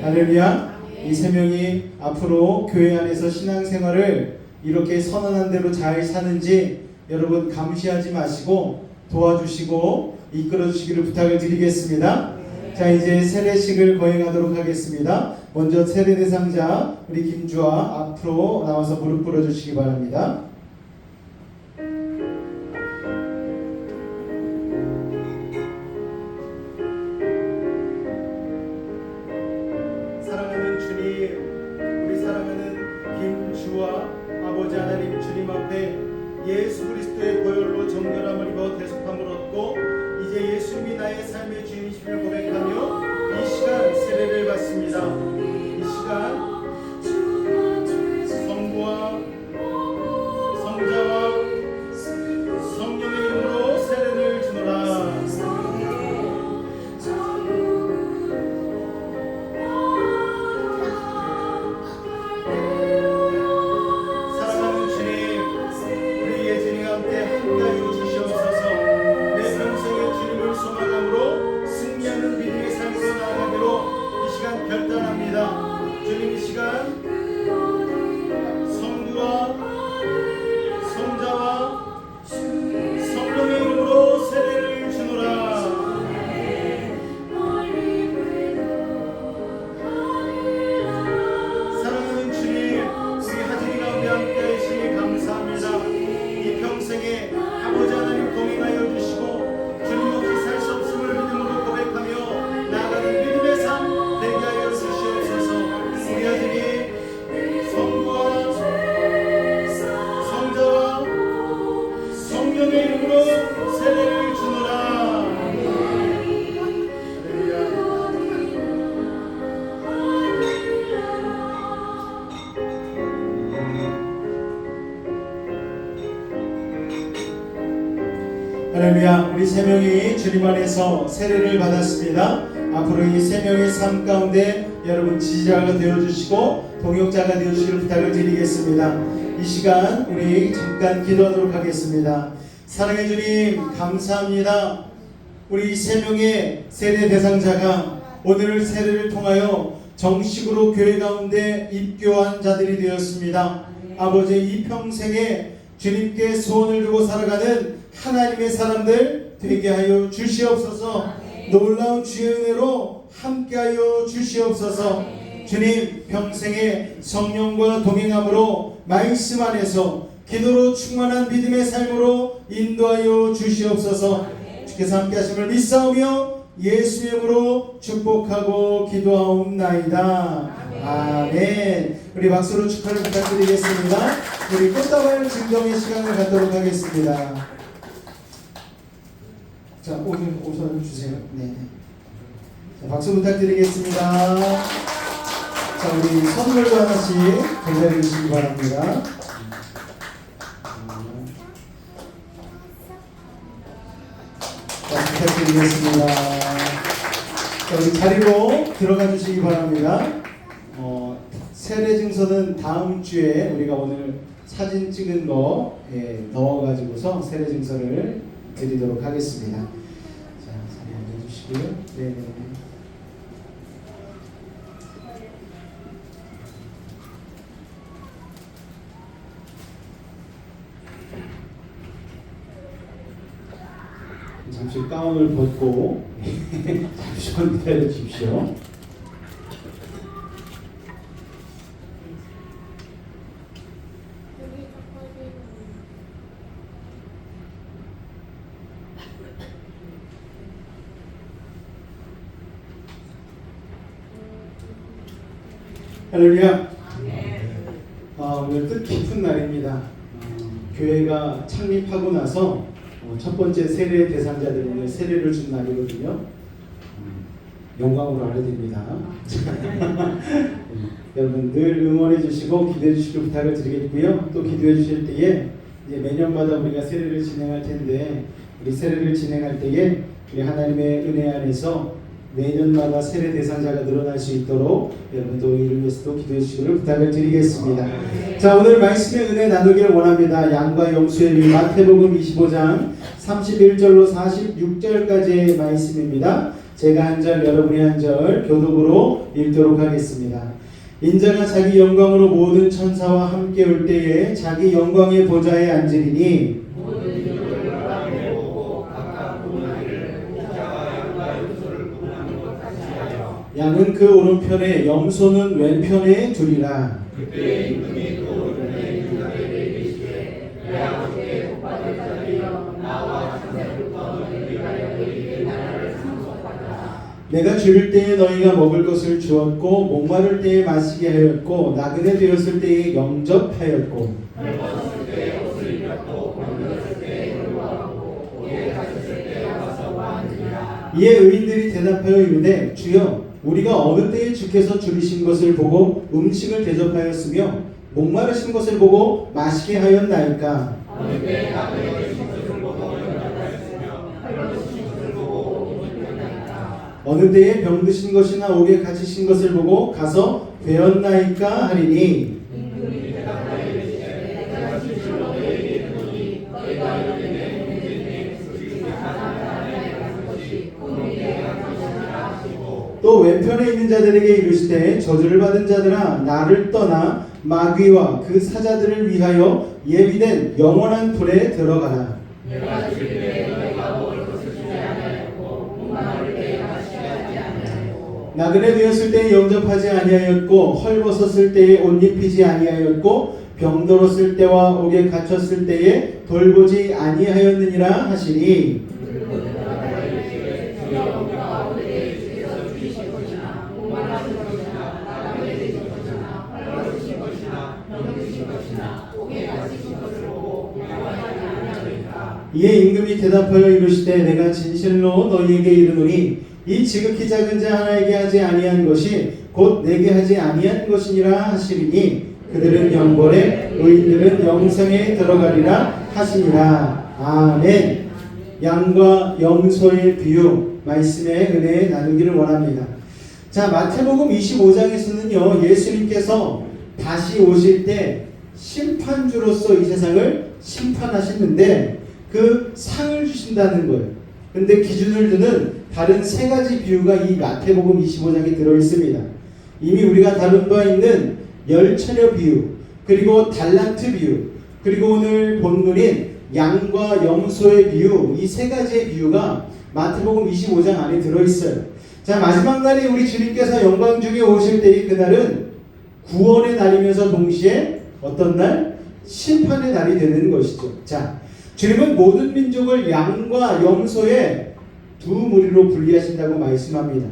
할렐루야. 이 3명이 앞으로 교회 안에서 신앙생활을 이렇게 선언한 대로 잘 사는지 여러분 감시하지 마시고 도와주시고 이끌어 주시기를 부탁을 드리겠습니다. 자, 이제 세례식을 거행하도록 하겠습니다. 먼저 세례 대상자 우리 김주아 앞으로 나와서 무릎 꿇어 주시기 바랍니다. 사랑하는 주님, 우리 사랑하는 김주아 아버지 하나님 주님 앞에 예수 그리스도의 보혈로 정결함을 입어 대속함을 얻고 이제 예수님이 나의 삶의 주인이심을 고백하며 이 시간 세례를 받습니다. 이 시간 성부와 성자와 성령의 이름으로 세례를 주노라. 사랑하는 주님, 우리 예진이가 함께 함께하여 주시옵소서. 내 평생에 주님을 소망함으로 승리하는 믿음의 삶으로 나아가기로 이 시간 결단합니다. 주님, 이 시간 성부와 성자와 성령의 이름으로 세례를 주노라. 사랑하는 주님, 우리 하진이 가운데 함께 하시니 감사합니다. 이 평생에 아버지 하나님 동행하여 주시고 주님 없이 살 수 없음을 믿음으로 고백하며 나아가는 믿음의 삶 되게 하여 주시옵소서. 우리 하진이 성부와 성자와 성령의 이름으로 세례를 주노라. 할렐루야. 우리 3명이 주님 안에서 세례를 받았습니다. 앞으로 이 3명의 삶 가운데 여러분 지지자가 되어주시고 동역자가 되어주시길 부탁을 드리겠습니다. 이 시간 우리 잠깐 기도하도록 하겠습니다. 사랑해 주님 감사합니다. 우리 3명의 세례 대상자가 오늘 세례를 통하여 정식으로 교회 가운데 입교한 자들이 되었습니다. 아버지, 이 평생에 주님께 소원을 두고 살아가는 하나님의 사람들 되게 하여 주시옵소서. 놀라운 주의 은혜로 함께하여 주시옵소서. 주님, 평생에 성령과 동행함으로 말씀 안에서 기도로 충만한 믿음의 삶으로 인도하여 주시옵소서. 주께서 함께하심을 믿사오며 예수의 이름으로 축복하고 기도하옵나이다. 아멘. 우리 박수로 축하를 부탁드리겠습니다. 우리 꽃다발 증정의 시간을 갖도록 하겠습니다. 자, 오선 주세요. 네. 자, 박수 부탁드리겠습니다. 자, 우리 선물도 하나씩 전달해 주시기 바랍니다. 자, 부탁드리겠습니다. 자, 우리 자리로 들어가 주시기 바랍니다. 세례 증서는 다음 주에 우리가 오늘 사진 찍은 거 넣어가지고서 세례 증서를 드리도록 하겠습니다. 자, 자리 앉아주시고요. 네. 잠시 가운을 벗고 잠시만 기다려 주십시오. 할렐루야. 오늘 뜻깊은 날입니다. 교회가 창립하고 나서 첫 번째 세례 대상자들 오늘 세례를 준 날이거든요. 영광으로 알려드립니다. 여러분 늘 응원해 주시고 기도해 주시길 부탁을 드리겠고요. 또 기도해 주실 때에 이제 매년마다 우리가 세례를 진행할 텐데 우리 세례를 진행할 때에 우리 하나님의 은혜 안에서 매년마다 세례 대상자가 늘어날 수 있도록 여러분도 이를 위해서도 기도해 주시기를 부탁을 드리겠습니다. 자, 오늘 말씀의 은혜 나누기를 원합니다. 양과 염소의 위 마태복음 25장 31절로 46절까지의 말씀입니다. 제가 한 절 여러분이 한 절 교독으로 읽도록 하겠습니다. 인자가 자기 영광으로 모든 천사와 함께 올 때에 자기 영광의 보좌에 앉으리니 양은 그 오른편에 염소는 왼편에 두리라. 그때 임금이 그 오른편에 있는 자들에게 이르시되 내 아버지의 복받을 자들이여 나와 창세부터 너희를 위하여 너희에게 나라를 상속하라. 내가 줄일 때에 너희가 먹을 것을 주었고 목마를 때에 마시게 하였고 나그네 되었을 때에 영접하였고 헐벗었을 때에 옷을 입혔고 병들었을 때에 돌보았고 옥에 갇혔을 때에 와서 보았느니라. 이에 의인들이 대답하여 이르되 주여 우리가 어느 때에 주께서 줄이신 것을 보고 음식을 대접하였으며 목마르신 것을 보고 마시게 하였나이까. 어느 때에 나그네 되신 것을 보고 영접하였으며 헐벗으신 것을 보고 옷을 입혔나이까. 어느 때에 병드신 것이나 옥에 갇히신 것을 보고 가서 배웠나이까 하리니 임금이 대답하여 이르시되 내가 진실로 너희에게 이르노니 너희가 이르되 내 문제에 솔직히 가난하게 하는 것이 오늘 내가 것이니라 하시고 또 왼편에 있는 자들에게 이르시되 저주를 받은 자들아 나를 떠나 마귀와 그 사자들을 위하여 예비된 영원한 불에 들어가라. 내가 줄이되 너희가 먹을 것을 주지 아니하였고 목마를 때에 마시게 하지 아니하였고 나그네 되었을 때에 영접하지 아니하였고 헐벗었을 때에 옷 입히지 아니하였고 병들었을 때와 옥에 갇혔을 때에 돌보지 아니하였느니라 하시니 이에 임금이 대답하여 이르시되 내가 진실로 너희에게 이르노니 이 지극히 작은 자 하나에게 하지 아니한 것이 곧 내게 하지 아니한 것이니라 하시리니 그들은 영벌에 의인들은 영생에 들어가리라 하시니라. 아멘. 양과 염소의 비유 말씀의 은혜 나누기를 원합니다. 자, 마태복음 25장에서는요 예수님께서 다시 오실 때 심판주로서 이 세상을 심판하시는데 그 상을 주신다는 거예요. 근데 기준을 두는 다른 세 가지 비유가 이 마태복음 25장에 들어 있습니다. 이미 우리가 다룬 바 있는 열처녀 비유, 그리고 달란트 비유, 그리고 오늘 본문인 양과 염소의 비유, 이 세 가지의 비유가 마태복음 25장 안에 들어 있어요. 자, 마지막 날에 우리 주님께서 영광 중에 오실 때의 그날은 구원의 날이면서 동시에 어떤 날? 심판의 날이 되는 것이죠. 자, 주님은 모든 민족을 양과 염소의 두 무리로 분리하신다고 말씀합니다.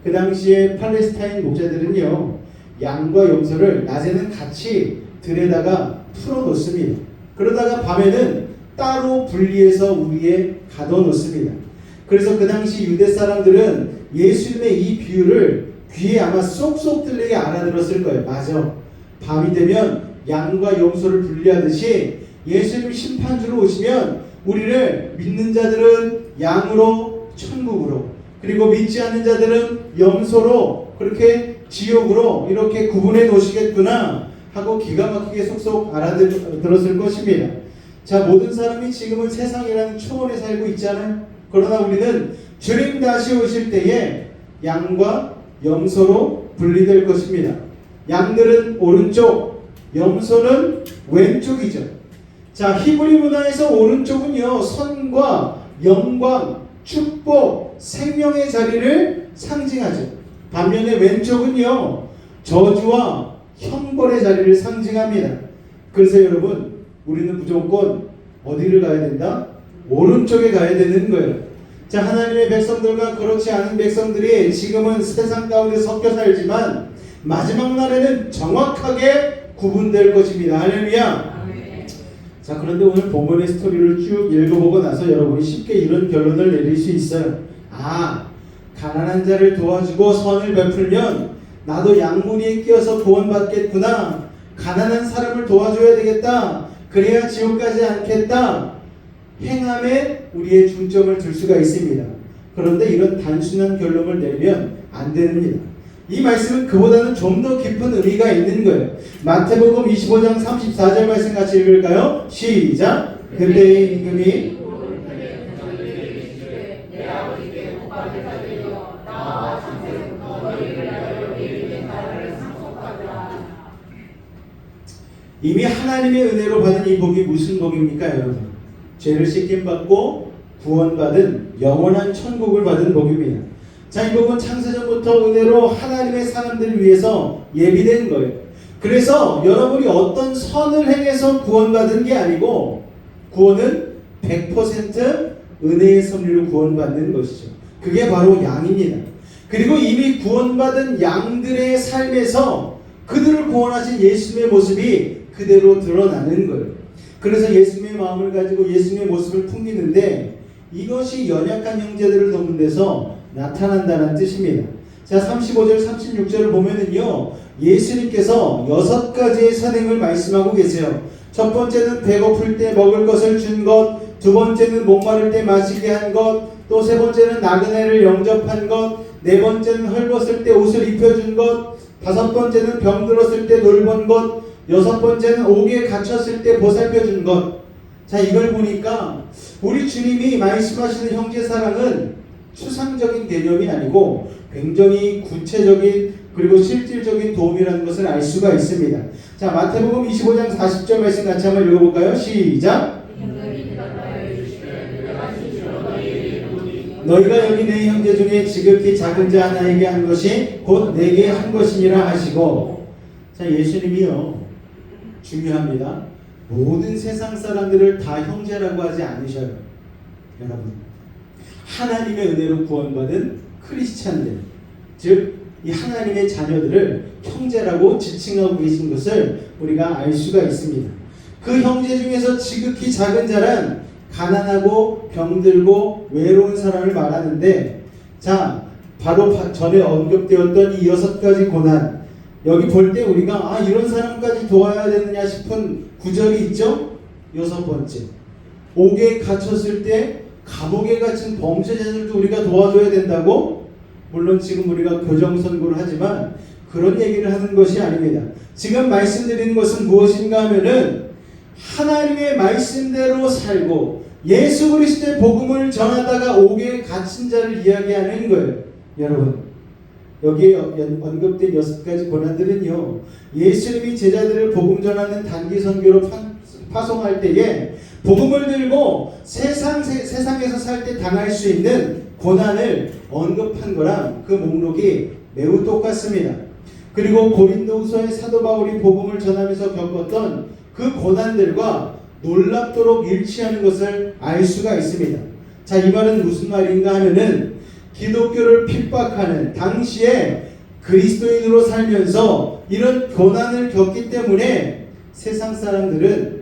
그 당시에 팔레스타인 목자들은요 양과 염소를 낮에는 같이 들에다가 풀어놓습니다. 그러다가 밤에는 따로 분리해서 우리에 가둬놓습니다. 그래서 그 당시 유대 사람들은 예수님의 이 비유를 귀에 아마 쏙쏙 들리게 알아들었을 거예요. 맞아, 밤이 되면 양과 염소를 분리하듯이 예수님 심판주로 오시면 우리를 믿는 자들은 양으로 천국으로, 그리고 믿지 않는 자들은 염소로, 그렇게 지옥으로 이렇게 구분해 놓으시겠구나 하고 기가 막히게 속속 알아들었을 것입니다. 자, 모든 사람이 지금은 세상이라는 초원에 살고 있잖아요. 그러나 우리는 주님 다시 오실 때에 양과 염소로 분리될 것입니다. 양들은 오른쪽, 염소는 왼쪽이죠. 자, 히브리 문화에서 오른쪽은요 선과 영광, 축복, 생명의 자리를 상징하죠. 반면에 왼쪽은요, 저주와 형벌의 자리를 상징합니다. 그래서 여러분, 우리는 무조건 어디를 가야 된다? 오른쪽에 가야 되는 거예요. 자, 하나님의 백성들과 그렇지 않은 백성들이 지금은 세상 가운데 섞여 살지만 마지막 날에는 정확하게 구분될 것입니다. 할렐루야. 자, 그런데 오늘 본문의 스토리를 쭉 읽어보고 나서 여러분이 쉽게 이런 결론을 내릴 수 있어요. 아, 가난한 자를 도와주고 선을 베풀면 나도 양무리에 끼어서 구원받겠구나. 가난한 사람을 도와줘야 되겠다. 그래야 지옥 가지 않겠다. 행함에 우리의 중점을 둘 수가 있습니다. 그런데 이런 단순한 결론을 내리면 안 됩니다. 이 말씀은 그보다는 좀 더 깊은 의미가 있는 거예요. 마태복음 25장 34절 말씀 같이 읽을까요? 시작! 그때의 임금이 이미 하나님의 은혜로 받은 이 복이 무슨 복입니까, 여러분? 죄를 씻김받고 구원받은 영원한 천국을 받은 복입니다. 자, 이 복은 창세전부터 은혜로 하나님의 사람들을 위해서 예비된 거예요. 그래서 여러분이 어떤 선을 행해서 구원받은 게 아니고 구원은 100% 은혜의 섭리로 구원받는 것이죠. 그게 바로 양입니다. 그리고 이미 구원받은 양들의 삶에서 그들을 구원하신 예수님의 모습이 그대로 드러나는 거예요. 그래서 예수님의 마음을 가지고 예수님의 모습을 풍기는데 이것이 연약한 형제들을 돕는 데서 나타난다는 뜻입니다. 자, 35절 36절을 보면은요, 예수님께서 6가지의 선행을 말씀하고 계세요. 첫 번째는 배고플 때 먹을 것을 준 것, 두 번째는 목마를 때 마시게 한 것, 또 세 번째는 나그네를 영접한 것, 네 번째는 헐벗을 때 옷을 입혀준 것, 다섯 번째는 병들었을 때 돌본 것, 여섯 번째는 옥에 갇혔을 때 보살펴준 것. 자, 이걸 보니까 우리 주님이 말씀하시는 형제사랑은 추상적인 개념이 아니고 굉장히 구체적인 그리고 실질적인 도움이라는 것을 알 수가 있습니다. 자, 마태복음 25장 40절 말씀 같이 한번 읽어볼까요? 시작! 너희가 여기 내 형제 중에 지극히 작은 자 하나에게 한 것이 곧 내게 한 것이니라 하시고. 자, 예수님이요, 중요합니다. 모든 세상 사람들을 다 형제라고 하지 않으셔요. 여러분, 하나님의 은혜로 구원받은 크리스찬들, 즉 이 하나님의 자녀들을 형제라고 지칭하고 계신 것을 우리가 알 수가 있습니다. 그 형제 중에서 지극히 작은 자란 가난하고 병들고 외로운 사람을 말하는데, 자, 바로 전에 언급되었던 이 6가지 고난, 여기 볼 때 우리가 이런 사람까지 도와야 되느냐 싶은 구절이 있죠. 6번째, 옥에 갇혔을 때 감옥에 갇힌 범죄자들도 우리가 도와줘야 된다고? 물론 지금 우리가 교정선고를 하지만 그런 얘기를 하는 것이 아닙니다. 지금 말씀드리는 것은 무엇인가 하면은 하나님의 말씀대로 살고 예수 그리스도의 복음을 전하다가 옥에 갇힌 자를 이야기하는 거예요. 여러분, 여기에 언급된 6가지 고난들은요, 예수님이 제자들을 복음 전하는 단기 선교로 파송할 때에 복음을 들고 세상에서 살 때 당할 수 있는 고난을 언급한 거랑 그 목록이 매우 똑같습니다. 그리고 고린도후서의 사도 바울이 복음을 전하면서 겪었던 그 고난들과 놀랍도록 일치하는 것을 알 수가 있습니다. 자, 이 말은 무슨 말인가 하면은 기독교를 핍박하는 당시에 그리스도인으로 살면서 이런 고난을 겪기 때문에 세상 사람들보다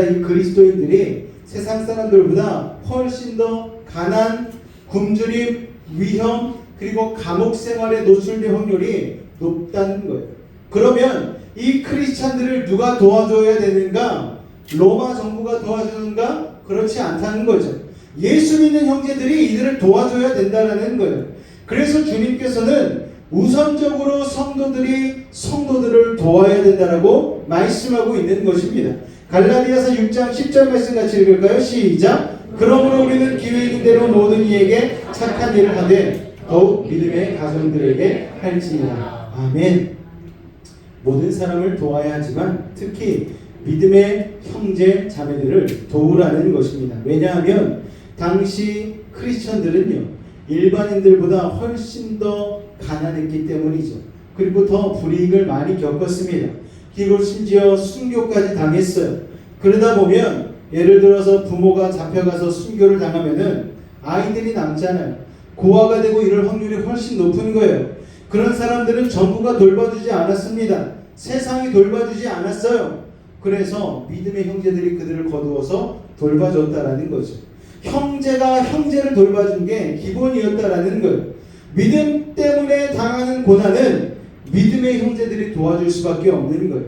이 그리스도인들이 세상 사람들보다 훨씬 더 가난, 굶주림, 위험, 그리고 감옥 생활에 노출될 확률이 높다는 거예요. 그러면 이 크리스찬들을 누가 도와줘야 되는가? 로마 정부가 도와주는가? 그렇지 않다는 거죠. 예수 믿는 형제들이 이들을 도와줘야 된다는 거예요. 그래서 주님께서는 우선적으로 성도들을 도와야 된다라고 말씀하고 있는 것입니다. 갈라디아서 6장 10절 말씀 같이 읽을까요? 시작! 그러므로 우리는 기회 있는 대로 모든 이에게 착한 일을 하되 더욱 믿음의 가정들에게 할지니라. 아멘. 모든 사람을 도와야 하지만 특히 믿음의 형제 자매들을 도우라는 것입니다. 왜냐하면 당시 크리스천들은요, 일반인들보다 훨씬 더 가난했기 때문이죠. 그리고 더 불이익을 많이 겪었습니다. 그리고 심지어 순교까지 당했어요. 그러다 보면 예를 들어서 부모가 잡혀가서 순교를 당하면은 아이들이 남잖아요. 고아가 되고 이럴 확률이 훨씬 높은 거예요. 그런 사람들은 정부가 돌봐주지 않았습니다. 세상이 돌봐주지 않았어요. 그래서 믿음의 형제들이 그들을 거두어서 돌봐줬다라는 거죠. 형제가 형제를 돌봐준 게 기본이었다라는 거예요. 믿음 때문에 당하는 고난은 믿음의 형제들이 도와줄 수밖에 없는 거예요.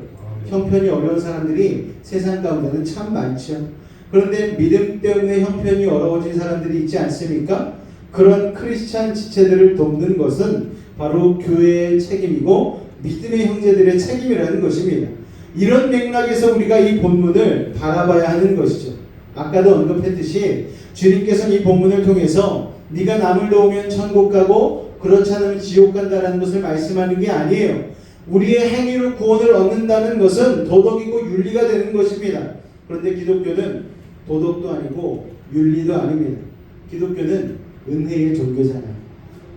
형편이 어려운 사람들이 세상 가운데는 참 많죠. 그런데 믿음 때문에 형편이 어려워진 사람들이 있지 않습니까? 그런 크리스찬 지체들을 돕는 것은 바로 교회의 책임이고 믿음의 형제들의 책임이라는 것입니다. 이런 맥락에서 우리가 이 본문을 바라봐야 하는 것이죠. 아까도 언급했듯이 주님께서는 이 본문을 통해서 네가 남을 도우면 천국 가고 그렇지 않으면 지옥 간다라는 것을 말씀하는 게 아니에요. 우리의 행위로 구원을 얻는다는 것은 도덕이고 윤리가 되는 것입니다. 그런데 기독교는 도덕도 아니고 윤리도 아닙니다. 기독교는 은혜의 종교잖아요.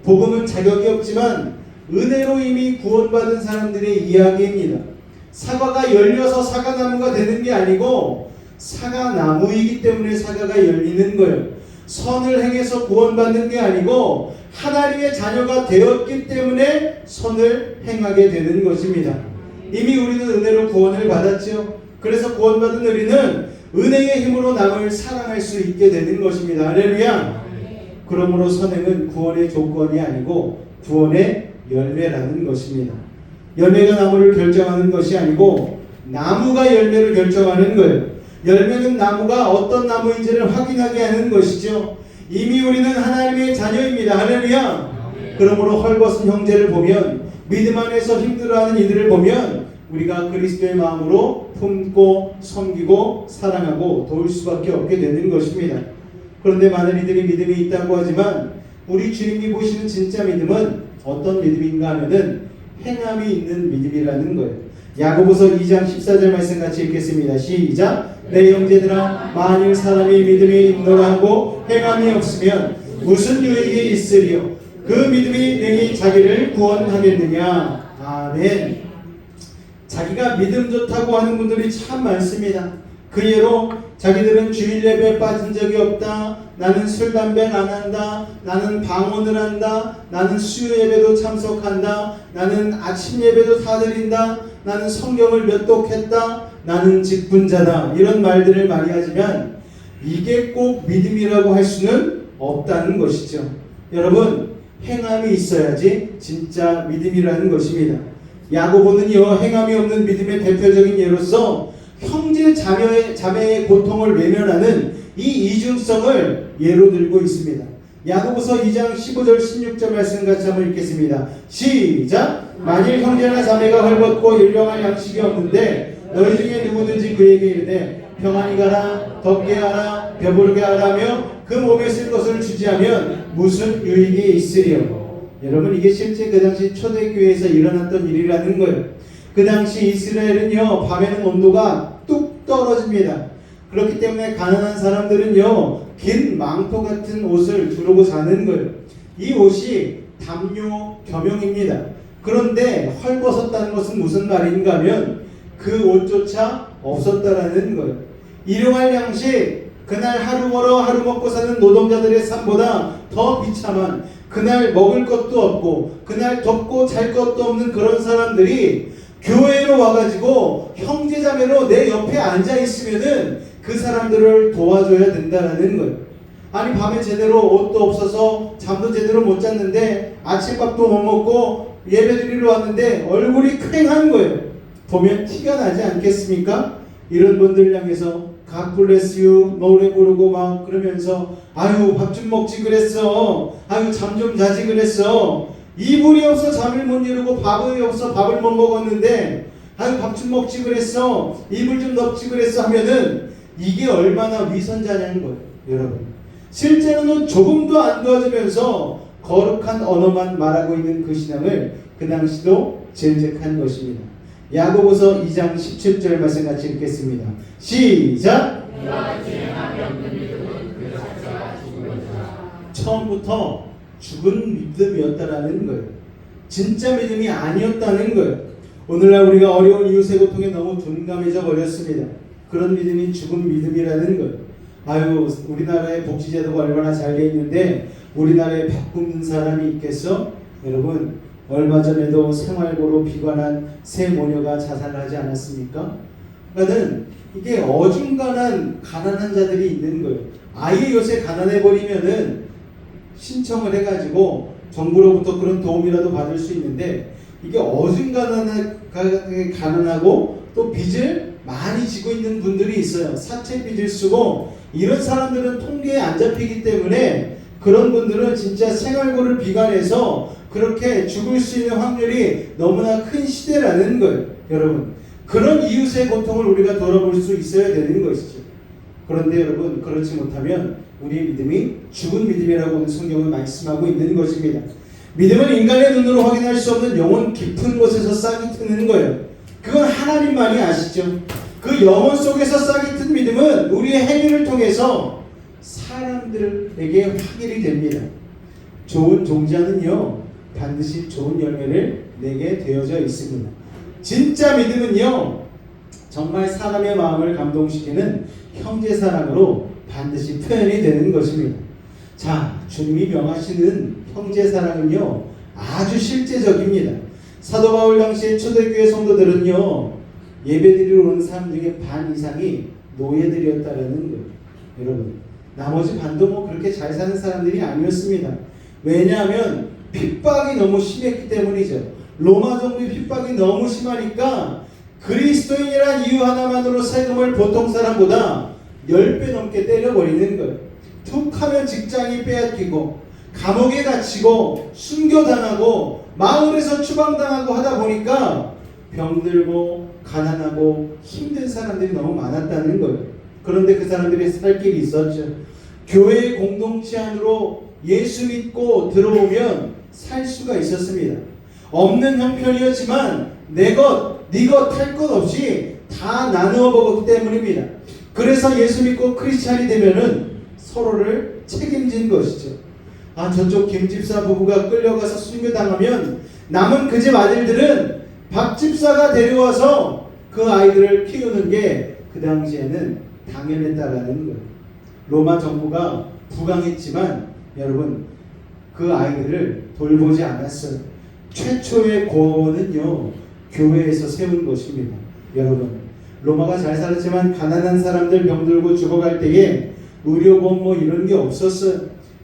복음은 자격이 없지만 은혜로 이미 구원받은 사람들의 이야기입니다. 사과가 열려서 사과나무가 되는 게 아니고 사과나무이기 때문에 사과가 열리는 거예요. 선을 행해서 구원받는 게 아니고 하나님의 자녀가 되었기 때문에 선을 행하게 되는 것입니다. 이미 우리는 은혜로 구원을 받았죠. 그래서 구원받은 우리는 은혜의 힘으로 남을 사랑할 수 있게 되는 것입니다. 할렐루야. 그러므로 선행은 구원의 조건이 아니고 구원의 열매라는 것입니다. 열매가 나무를 결정하는 것이 아니고 나무가 열매를 결정하는 거예요. 열매는 나무가 어떤 나무인지를 확인하게 하는 것이죠. 이미 우리는 하나님의 자녀입니다. 할렐루야. 그러므로 헐벗은 형제를 보면, 믿음 안에서 힘들어하는 이들을 보면 우리가 그리스도의 마음으로 품고 섬기고 사랑하고 도울 수밖에 없게 되는 것입니다. 그런데 많은 이들이 믿음이 있다고 하지만 우리 주님이 보시는 진짜 믿음은 어떤 믿음인가 하면은 행함이 있는 믿음이라는 거예요. 야고보서 2장 14절 말씀 같이 읽겠습니다. 시작. 내 형제들아, 만일 사람이 믿음이 있노라 하고 행함이 없으면 무슨 유익이 있으리요? 그 믿음이 능히 자기를 구원하겠느냐. 아멘. 자기가 믿음 좋다고 하는 분들이 참 많습니다. 그 예로 자기들은 주일 예배에 빠진 적이 없다. 나는 술, 담배를 안 한다. 나는 방언을 한다. 나는 수요 예배도 참석한다. 나는 아침 예배도 다 드린다. 나는 성경을 몇 독했다. 나는 직분자다. 이런 말들을 많이 하지만 이게 꼭 믿음이라고 할 수는 없다는 것이죠. 여러분, 행함이 있어야지 진짜 믿음이라는 것입니다. 야고보는요, 행함이 없는 믿음의 대표적인 예로서 형제 자매의 고통을 외면하는 이 이중성을 예로 들고 있습니다. 야고보서 2장 15절 16절 말씀 같이 한번 읽겠습니다. 시작. 만일 형제나 자매가 헐벗고 일용할 양식이 없는데 너희 중에 누구든지 그에게 이르되 평안히 가라, 덥게 하라, 배부르게 하라며 그 몸에 쓸 것을 주지 하면 무슨 유익이 있으리요? 여러분, 이게 실제 그 당시 초대교회에서 일어났던 일이라는 거예요. 그 당시 이스라엘은요, 밤에는 온도가 뚝 떨어집니다. 그렇기 때문에 가난한 사람들은요, 긴 망토 같은 옷을 두르고 자는 거예요. 이 옷이 담요 겸용입니다. 그런데 헐벗었다는 것은 무슨 말인가 하면 그 옷조차 없었다라는 거예요. 일용할 양식, 그날 하루 벌어 하루 먹고 사는 노동자들의 삶보다 더 비참한, 그날 먹을 것도 없고 그날 덥고 잘 것도 없는 그런 사람들이 교회로 와가지고 형제자매로 내 옆에 앉아 있으면은 그 사람들을 도와줘야 된다는 거예요. 아니, 밤에 제대로 옷도 없어서 잠도 제대로 못 잤는데 아침밥도 못 먹고 예배드리러 왔는데 얼굴이 퀭한 거예요. 보면 티가 나지 않겠습니까? 이런 분들 향해서 God bless you 노래 부르고 막 그러면서 아유, 밥 좀 먹지 그랬어. 아유, 잠 좀 자지 그랬어. 이불이 없어 잠을 못 이루고 밥이 없어 밥을 못 먹었는데 아유, 밥 좀 먹지 그랬어. 이불 좀 덮지 그랬어 하면은 이게 얼마나 위선자냐는 거예요. 여러분, 실제로는 조금도 안 도와주면서 거룩한 언어만 말하고 있는 그 신앙을 그 당시도 질책한 것입니다. 야고보서 2장 17절 말씀 같이 읽겠습니다. 시작. 처음부터 죽은 믿음이었다라는 거예요. 진짜 믿음이 아니었다는 거예요. 오늘날 우리가 어려운 이웃의 고통에 너무 둔감해져 버렸습니다. 그런 믿음이 죽은 믿음이라는 거예요. 아유, 우리나라의 복지제도가 얼마나 잘 돼 있는데 우리나라에 밥 굶는 사람이 있겠어? 여러분, 얼마 전에도 생활고로 비관한 세 모녀가 자살하지 않았습니까? 그러니까는 이게 어중간한 가난한 자들이 있는 거예요. 아예 요새 가난해 버리면은 신청을 해가지고 정부로부터 그런 도움이라도 받을 수 있는데, 이게 어중간하게 가난하고 또 빚을 많이 지고 있는 분들이 있어요. 사채 빚을 쓰고. 이런 사람들은 통계에 안 잡히기 때문에 그런 분들은 진짜 생활고를 비관해서 그렇게 죽을 수 있는 확률이 너무나 큰 시대라는 거예요. 여러분, 그런 이웃의 고통을 우리가 돌아볼 수 있어야 되는 것이죠. 그런데 여러분, 그렇지 못하면 우리의 믿음이 죽은 믿음이라고 오늘 성경은 말씀하고 있는 것입니다. 믿음은 인간의 눈으로 확인할 수 없는 영혼 깊은 곳에서 싹이 트는 거예요. 그건 하나님만이 아시죠. 그 영혼 속에서 싹이 튼 믿음은 우리의 행위를 통해서 사람들에게 확인이 됩니다. 좋은 종자는요, 반드시 좋은 열매를 내게 되어져 있습니다. 진짜 믿음은요, 정말 사람의 마음을 감동시키는 형제사랑으로 반드시 표현이 되는 것입니다. 자, 주님이 명하시는 형제사랑은요, 아주 실제적입니다. 사도 바울 당시에 초대교회 성도들은요, 예배드리러 오는 사람 중에 반 이상이 노예들이었다라는 거예요. 여러분, 나머지 반도 뭐 그렇게 잘 사는 사람들이 아니었습니다. 왜냐하면 핍박이 너무 심했기 때문이죠. 로마 정부의 핍박이 너무 심하니까 그리스도인이란 이유 하나만으로 세금을 보통 사람보다 10배 넘게 때려버리는 거예요. 툭 하면 직장이 빼앗기고 감옥에 갇히고 순교당하고 마을에서 추방당하고 하다 보니까 병들고 가난하고 힘든 사람들이 너무 많았다는 거예요. 그런데 그 사람들이 살 길이 있었죠. 교회의 공동체 안으로 예수 믿고 들어오면 살 수가 있었습니다. 없는 형편이었지만 내 것, 네 것 할 것 없이 다 나누어 먹었기 때문입니다. 그래서 예수 믿고 크리스찬이 되면은 서로를 책임진 것이죠. 아, 저쪽 김 집사 부부가 끌려가서 순교당하면 남은 그 집 아들들은 박 집사가 데려와서 그 아이들을 키우는 게 그 당시에는 당연했다라는 거예요. 로마 정부가 부강했지만 여러분, 그 아이들을 돌보지 않았어요. 최초의 고원은요, 교회에서 세운 것입니다. 여러분, 로마가 잘 살았지만 가난한 사람들 병들고 죽어갈 때에 의료보험 뭐 이런 게 없었어요.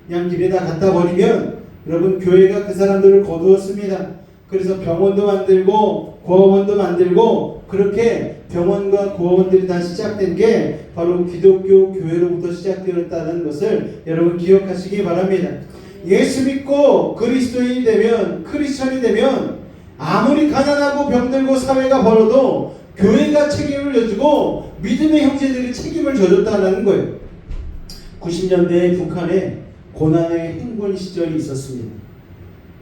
그냥 길에다 갖다 버리면 여러분, 교회가 그 사람들을 거두었습니다. 그래서 병원도 만들고 고아원도 만들고, 그렇게 병원과 고아원들이 다 시작된 게 바로 기독교 교회로부터 시작되었다는 것을 여러분 기억하시기 바랍니다. 예수 믿고 그리스도인이 되면, 크리스천이 되면 아무리 가난하고 병들고 사회가 벌어도 교회가 책임을 져주고 믿음의 형제들이 책임을 져줬다는 거예요. 90년대에 북한에 고난의 행군 시절이 있었습니다.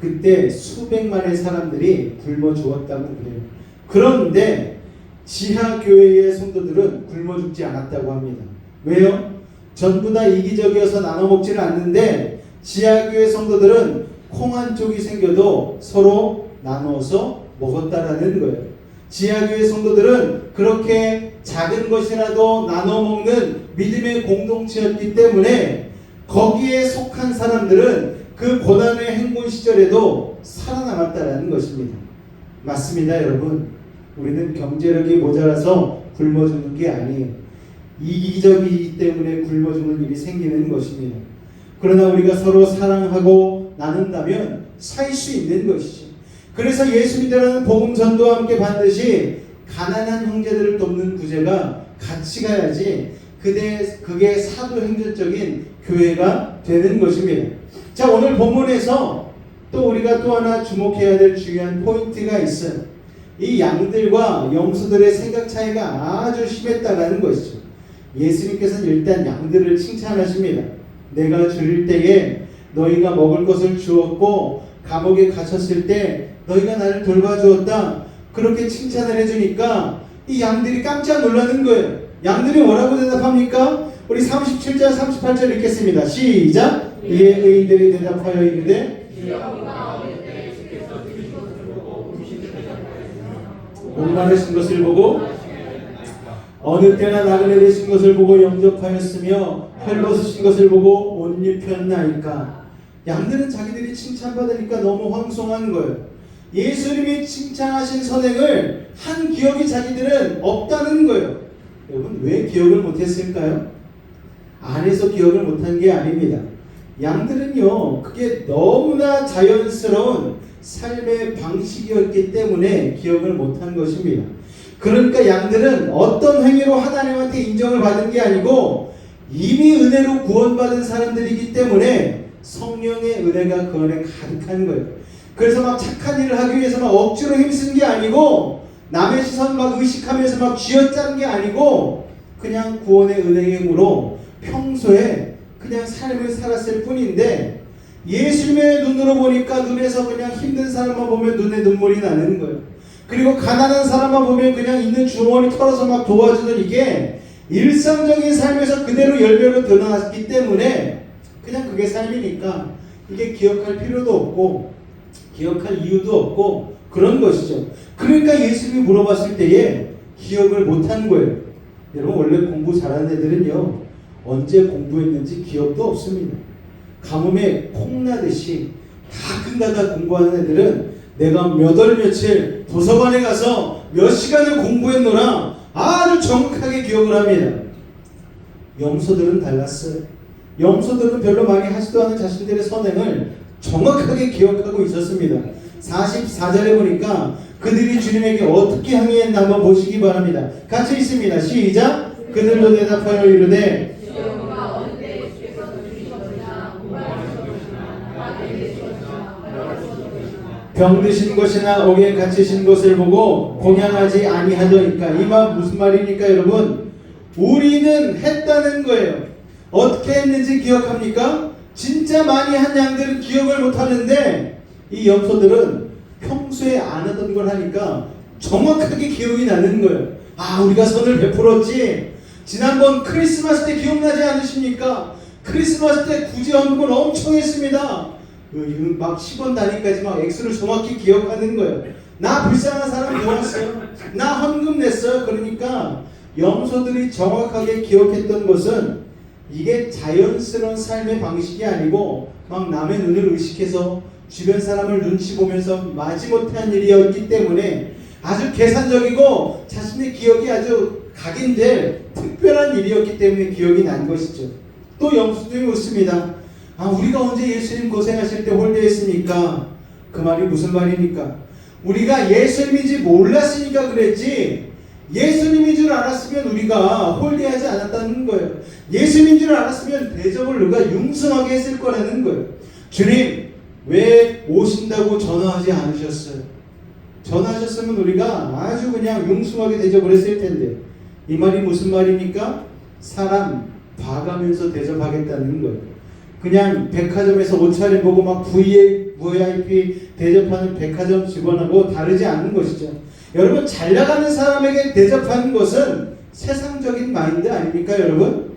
그때 수백만의 사람들이 굶어 죽었다고 그래요. 그런데 지하교회의 성도들은 굶어 죽지 않았다고 합니다. 왜요? 전부 다 이기적이어서 나눠 먹지는 않는데 지하교회 성도들은 콩 한 쪽이 생겨도 서로 나눠서 먹었다라는 거예요. 지하교회 성도들은 그렇게 작은 것이라도 나눠 먹는 믿음의 공동체였기 때문에 거기에 속한 사람들은 그 고난의 행군 시절에도 살아남았다라는 것입니다. 맞습니다, 여러분. 우리는 경제력이 모자라서 굶어 죽는 게 아니에요. 이기적이기 때문에 굶어 죽는 일이 생기는 것입니다. 그러나 우리가 서로 사랑하고 나눈다면 살 수 있는 것이죠. 그래서 예수 믿으라는 복음 전도와 함께 반드시 가난한 형제들을 돕는 구제가 같이 가야지 그게 사도행전적인 교회가 되는 것입니다. 자, 오늘 본문에서 또 우리가 또 하나 주목해야 될 중요한 포인트가 있어요. 이 양들과 염소들의 생각 차이가 아주 심했다는 것이죠. 예수님께서는 일단 양들을 칭찬하십니다. 내가 줄일 때에 너희가 먹을 것을 주었고 감옥에 갇혔을 때 너희가 나를 돌봐주었다. 그렇게 칭찬을 해주니까 이 양들이 깜짝 놀라는 거예요. 양들이 뭐라고 대답합니까? 우리 37절 38절 읽겠습니다. 시작. 이에 의인들이 대답하여 이르되 목마르신 것을 보고 어느 때나 나그네 되신 것을 보고 영접하였으며 헐벗으신 것을 보고 옷 입혔나이까. 양들은 자기들이 칭찬받으니까 너무 황송한 거예요. 예수님이 칭찬하신 선행을 한 기억이 자기들은 없다는 거예요. 여러분, 왜 기억을 못했을까요? 안에서 기억을 못한 게 아닙니다. 양들은요, 그게 너무나 자연스러운 삶의 방식이었기 때문에 기억을 못한 것입니다. 그러니까 양들은 어떤 행위로 하나님한테 인정을 받은 게 아니고 이미 은혜로 구원받은 사람들이기 때문에 성령의 은혜가 그 안에 가득한 거예요. 그래서 막 착한 일을 하기 위해서 막 억지로 힘쓴 게 아니고 남의 시선 막 의식하면서 막 쥐어짠 게 아니고 그냥 구원의 은혜의 힘으로 평소에 그냥 삶을 살았을 뿐인데 예수님의 눈으로 보니까 눈에서 그냥 힘든 사람만 보면 눈에 눈물이 나는 거예요. 그리고 가난한 사람만 보면 그냥 있는 주머니 털어서 막 도와주는 이게 일상적인 삶에서 그대로 열매로 드러났기 때문에 그냥 그게 삶이니까 이게 기억할 필요도 없고 기억할 이유도 없고 그런 것이죠. 그러니까 예수님이 물어봤을 때에 기억을 못한 거예요. 여러분, 원래 공부 잘하는 애들은요 언제 공부했는지 기억도 없습니다. 가뭄에 콩나듯이 가끔가다 공부하는 애들은 내가 몇 월 며칠 도서관에 가서 몇 시간을 공부했노라 아주 정확하게 기억을 합니다. 염소들은 달랐어요. 염소들은 별로 많이 하지도 않은 자신들의 선행을 정확하게 기억하고 있었습니다. 44절에 보니까 그들이 주님에게 어떻게 항의했나 한번 보시기 바랍니다. 같이 읽습니다. 시작. 그들도 대답하여 이르되 병드신 것이나 옥에 갇히신 것을 보고 공양하지 아니하더이까. 이 말 무슨 말입니까 여러분? 우리는 했다는 거예요. 어떻게 했는지 기억합니까? 진짜 많이 한 양들은 기억을 못하는데 이 염소들은 평소에 안 하던 걸 하니까 정확하게 기억이 나는 거예요. 아, 우리가 선을 베풀었지. 지난번 크리스마스 때 기억나지 않으십니까? 크리스마스 때 구제 헌금을 엄청 했습니다. 막 10원 단위까지 막 액수를 정확히 기억하는 거예요. 나 불쌍한 사람 도왔어요. 나 헌금 냈어요. 그러니까 염소들이 정확하게 기억했던 것은 이게 자연스러운 삶의 방식이 아니고 막 남의 눈을 의식해서 주변 사람을 눈치 보면서 마지못해 한 일이었기 때문에 아주 계산적이고 자신의 기억이 아주 각인될 특별한 일이었기 때문에 기억이 난 것이죠. 또 염소들이 묻습니다. 아, 우리가 언제 예수님 고생하실 때 홀대했습니까? 그 말이 무슨 말입니까? 우리가 예수님인지 몰랐으니까 그랬지 예수님인 줄 알았으면 우리가 홀대하지 않았다는 거예요. 예수님인 줄 알았으면 대접을 누가 융성하게 했을 거라는 거예요. 주님, 왜 오신다고 전화하지 않으셨어요? 전화하셨으면 우리가 아주 그냥 융숭하게 대접을 했을 텐데 이 말이 무슨 말입니까? 사람 봐가면서 대접하겠다는 거예요. 그냥 백화점에서 옷차림 보고 막 VIP 대접하는 백화점 직원하고 다르지 않은 것이죠. 여러분, 잘 나가는 사람에게 대접하는 것은 세상적인 마인드 아닙니까 여러분?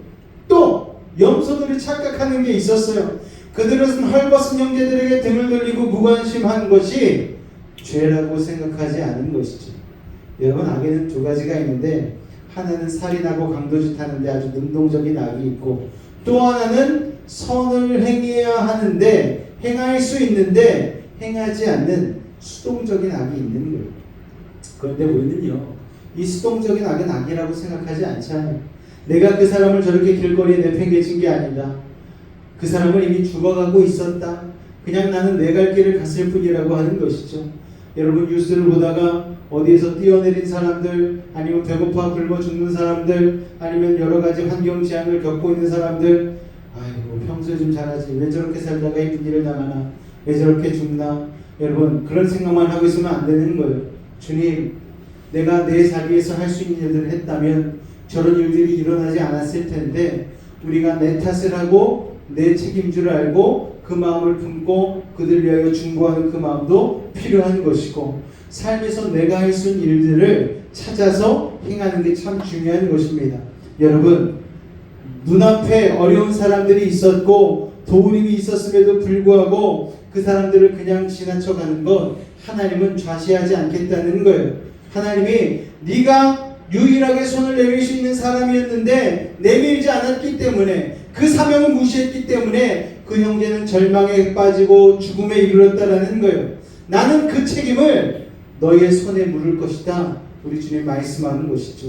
또 염소들이 착각하는 게 있었어요. 그들은 헐벗은 형제들에게 등을 돌리고 무관심한 것이 죄라고 생각하지 않은 것이죠. 여러분, 악에는 두 가지가 있는데 하나는 살인하고 강도짓 하는데 아주 능동적인 악이 있고 또 하나는 선을 행해야 하는데 행할 수 있는데 행하지 않는 수동적인 악이 있는 거예요. 그런데 우리는요 이 수동적인 악은 악이라고 생각하지 않잖아요. 내가 그 사람을 저렇게 길거리에 내팽개친 게 아니다. 그 사람은 이미 죽어가고 있었다. 그냥 나는 내 갈 길을 갔을 뿐이라고 하는 것이죠. 여러분, 뉴스를 보다가 어디에서 뛰어내린 사람들, 아니면 배고파 굶어 죽는 사람들, 아니면 여러 가지 환경 재앙을 겪고 있는 사람들, 아이고 평소에 좀 잘하지 왜 저렇게 살다가 힘든 일을 당하나, 왜 저렇게 죽나. 여러분, 그런 생각만 하고 있으면 안 되는 거예요. 주님, 내가 내 자리에서 할 수 있는 일들을 했다면 저런 일들이 일어나지 않았을 텐데 우리가 내 탓을 하고 내 책임 줄 알고 그 마음을 품고 그들 위하여 중보하는 그 마음도 필요한 것이고 삶에서 내가 할 수 있는 일들을 찾아서 행하는 게 참 중요한 것입니다. 여러분, 눈앞에 어려운 사람들이 있었고 도우림이 있었음에도 불구하고 그 사람들을 그냥 지나쳐가는 것 하나님은 좌시하지 않겠다는 거예요. 하나님이 네가 유일하게 손을 내밀 수 있는 사람이었는데 내밀지 않았기 때문에, 그 사명을 무시했기 때문에 그 형제는 절망에 빠지고 죽음에 이르렀다라는 거예요. 나는 그 책임을 너의 손에 물을 것이다. 우리 주님 말씀하는 것이죠.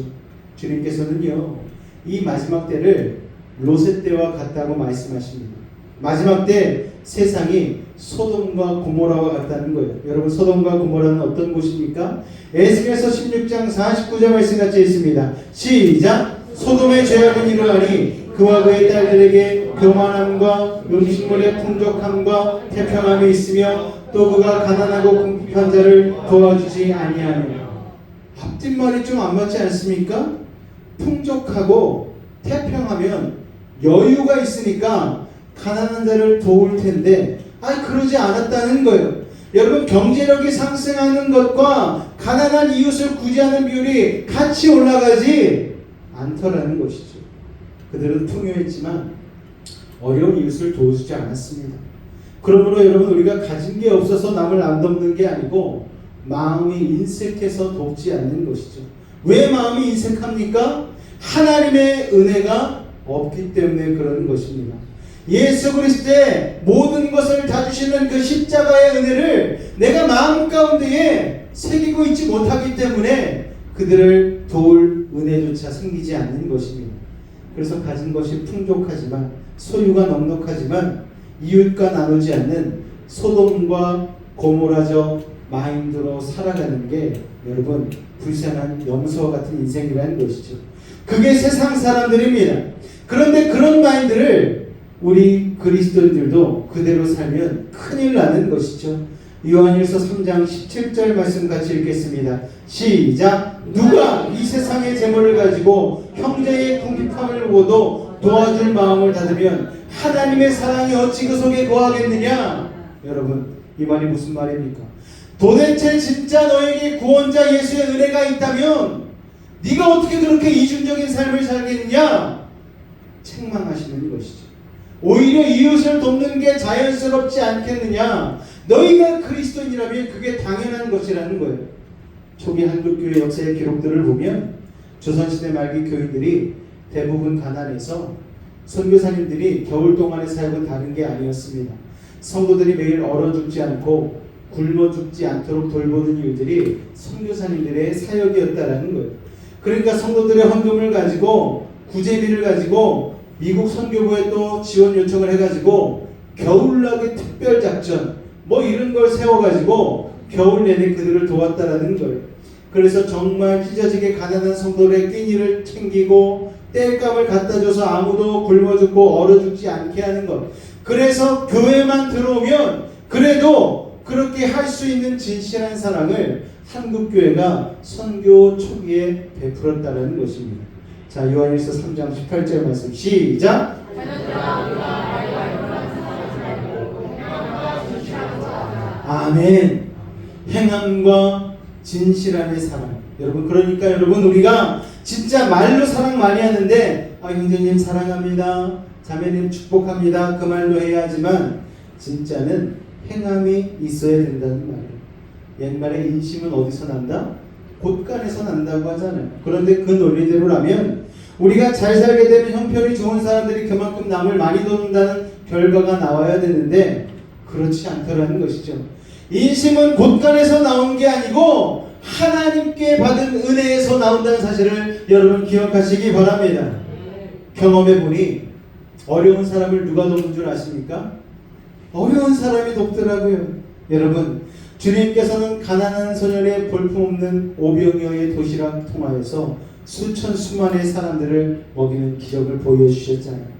주님께서는요, 이 마지막 때를 롯의 때와 같다고 말씀하십니다. 마지막 때 세상이 소돔과 고모라와 같다는 거예요. 여러분, 소돔과 고모라는 어떤 곳입니까? 에스겔서 16장 49절 말씀 같이 있습니다. 시작! 소돔의 죄악은 이러하니 그와 그의 딸들에게 교만함과 음식물의 풍족함과 태평함이 있으며 또 그가 가난하고 궁핍한 자를 도와주지 아니하며. 앞뒷말이 좀 안 맞지 않습니까? 풍족하고 태평하면 여유가 있으니까 가난한 자를 도울 텐데, 그러지 않았다는 거예요. 여러분, 경제력이 상승하는 것과 가난한 이웃을 구제하는 비율이 같이 올라가지 않더라는 것이죠. 그들은 풍요했지만 어려운 이웃을 도와주지 않았습니다. 그러므로 여러분, 우리가 가진 게 없어서 남을 안 돕는 게 아니고 마음이 인색해서 돕지 않는 것이죠. 왜 마음이 인색합니까? 하나님의 은혜가 없기 때문에 그러는 것입니다. 예수 그리스도의 모든 것을 다 주시는 그 십자가의 은혜를 내가 마음 가운데에 새기고 있지 못하기 때문에 그들을 도울 은혜조차 생기지 않는 것입니다. 그래서 가진 것이 풍족하지만, 소유가 넉넉하지만 이웃과 나누지 않는 소돔과 고모라적 마인드로 살아가는 게 여러분, 불쌍한 염소와 같은 인생이라는 것이죠. 그게 세상 사람들입니다. 그런데 그런 마인드를 우리 그리스도인들도 그대로 살면 큰일 나는 것이죠. 요한일서 3장 17절 말씀 같이 읽겠습니다. 시작! 누가 이 세상의 재물을 가지고 형제의 궁핍함을 보고도 도와줄 마음을 닫으면 하나님의 사랑이 어찌 그 속에 거하겠느냐? 여러분, 이 말이 무슨 말입니까? 도대체 진짜 너에게 구원자 예수의 은혜가 있다면 네가 어떻게 그렇게 이중적인 삶을 살겠느냐? 책망하시는 것이죠. 오히려 이웃을 돕는 게 자연스럽지 않겠느냐? 너희가 그리스도인이라면 그게 당연한 것이라는 거예요. 초기 한국교회 역사의 기록들을 보면 조선시대 말기 교인들이 대부분 가난해서 선교사님들이 겨울 동안의 사역은 다른 게 아니었습니다. 성도들이 매일 얼어 죽지 않고 굶어 죽지 않도록 돌보는 일들이 선교사님들의 사역이었다라는 거예요. 그러니까 성도들의 헌금을 가지고 구제비를 가지고 미국 선교부에 또 지원 요청을 해가지고 겨울나기 특별작전 이런 걸 세워가지고 겨울 내내 그들을 도왔다라는 거예요. 그래서 정말 찢어지게 가난한 성도들의 끼니를 챙기고 땔감을 갖다 줘서 아무도 굶어 죽고 얼어 죽지 않게 하는 것. 그래서 교회만 들어오면 그래도 그렇게 할 수 있는 진실한 사랑을 한국교회가 선교 초기에 베풀었다는 것입니다. 자, 요한일서 3장 18절 말씀 시작! 아멘. 행함과 진실함의 사랑. 여러분, 그러니까 여러분, 우리가 진짜 말로 사랑 많이 하는데 형제님 사랑합니다, 자매님 축복합니다, 그 말도 해야 하지만 진짜는 행함이 있어야 된다는 말이에요. 옛말에 인심은 어디서 난다? 곳간에서 난다고 하잖아요. 그런데 그 논리대로라면 우리가 잘 살게 되면 형편이 좋은 사람들이 그만큼 남을 많이 돕는다는 결과가 나와야 되는데 그렇지 않더라는 것이죠. 인심은 곳간에서 나온 게 아니고 하나님께 받은 은혜에서 나온다는 사실을 여러분 기억하시기 바랍니다. 경험해보니 어려운 사람을 누가 돕는 줄 아십니까? 어려운 사람이 돕더라고요. 여러분, 주님께서는 가난한 소년의 볼품없는 오병이어의 도시락 통하여서 수천 수만의 사람들을 먹이는 기적을 보여주셨잖아요.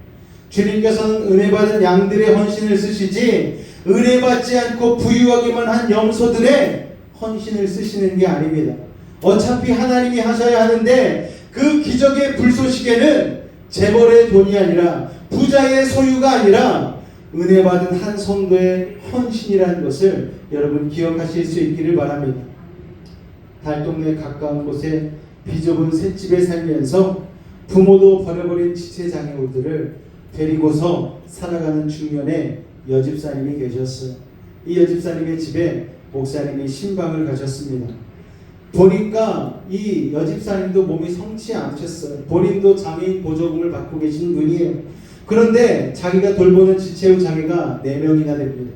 주님께서는 은혜 받은 양들의 헌신을 쓰시지 은혜 받지 않고 부유하기만 한 염소들의 헌신을 쓰시는 게 아닙니다. 어차피 하나님이 하셔야 하는데 그 기적의 불쏘시개는 재벌의 돈이 아니라 부자의 소유가 아니라 은혜 받은 한 성도의 헌신이라는 것을 여러분 기억하실 수 있기를 바랍니다. 달동네 가까운 곳에 비좁은 셋집에 살면서 부모도 버려버린 지체장애우들을 데리고서 살아가는 중년에 여집사님이 계셨어요. 이 여집사님의 집에 목사님이 신방을 가셨습니다. 보니까 이 여집사님도 몸이 성치 않으셨어요. 본인도 장애인 보조금을 받고 계신 분이에요. 그런데 자기가 돌보는 지체후 장애가 4명이나 됩니다.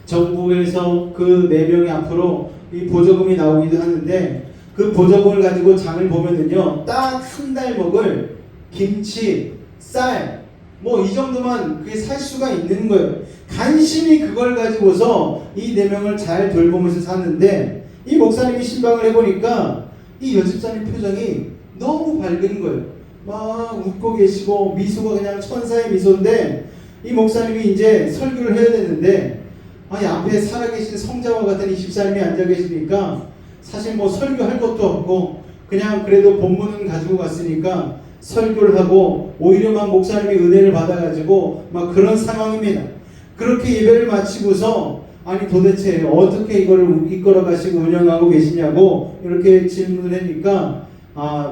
정부에서 그 4명이 앞으로 이 보조금이 나오기도 하는데 그 보조금을 가지고 장을 보면은요, 딱 한 달 먹을 김치, 쌀, 뭐 이 정도만 그게 살 수가 있는 거예요. 간신히 그걸 가지고서 이 4명을 잘 돌보면서 사는데, 이 목사님이 신방을 해보니까 이 여집사님 표정이 너무 밝은 거예요. 막 웃고 계시고 미소가 그냥 천사의 미소인데, 이 목사님이 이제 설교를 해야 되는데, 아니 앞에 살아계신 성자와 같은 이 집사님이 앉아 계시니까 사실 뭐 설교할 것도 없고 그냥 그래도 본문은 가지고 갔으니까 설교를 하고 오히려 막 목사님이 은혜를 받아가지고 막 그런 상황입니다. 그렇게 예배를 마치고서 아니 도대체 어떻게 이거를 이끌어 가시고 운영하고 계시냐고 이렇게 질문을 하니까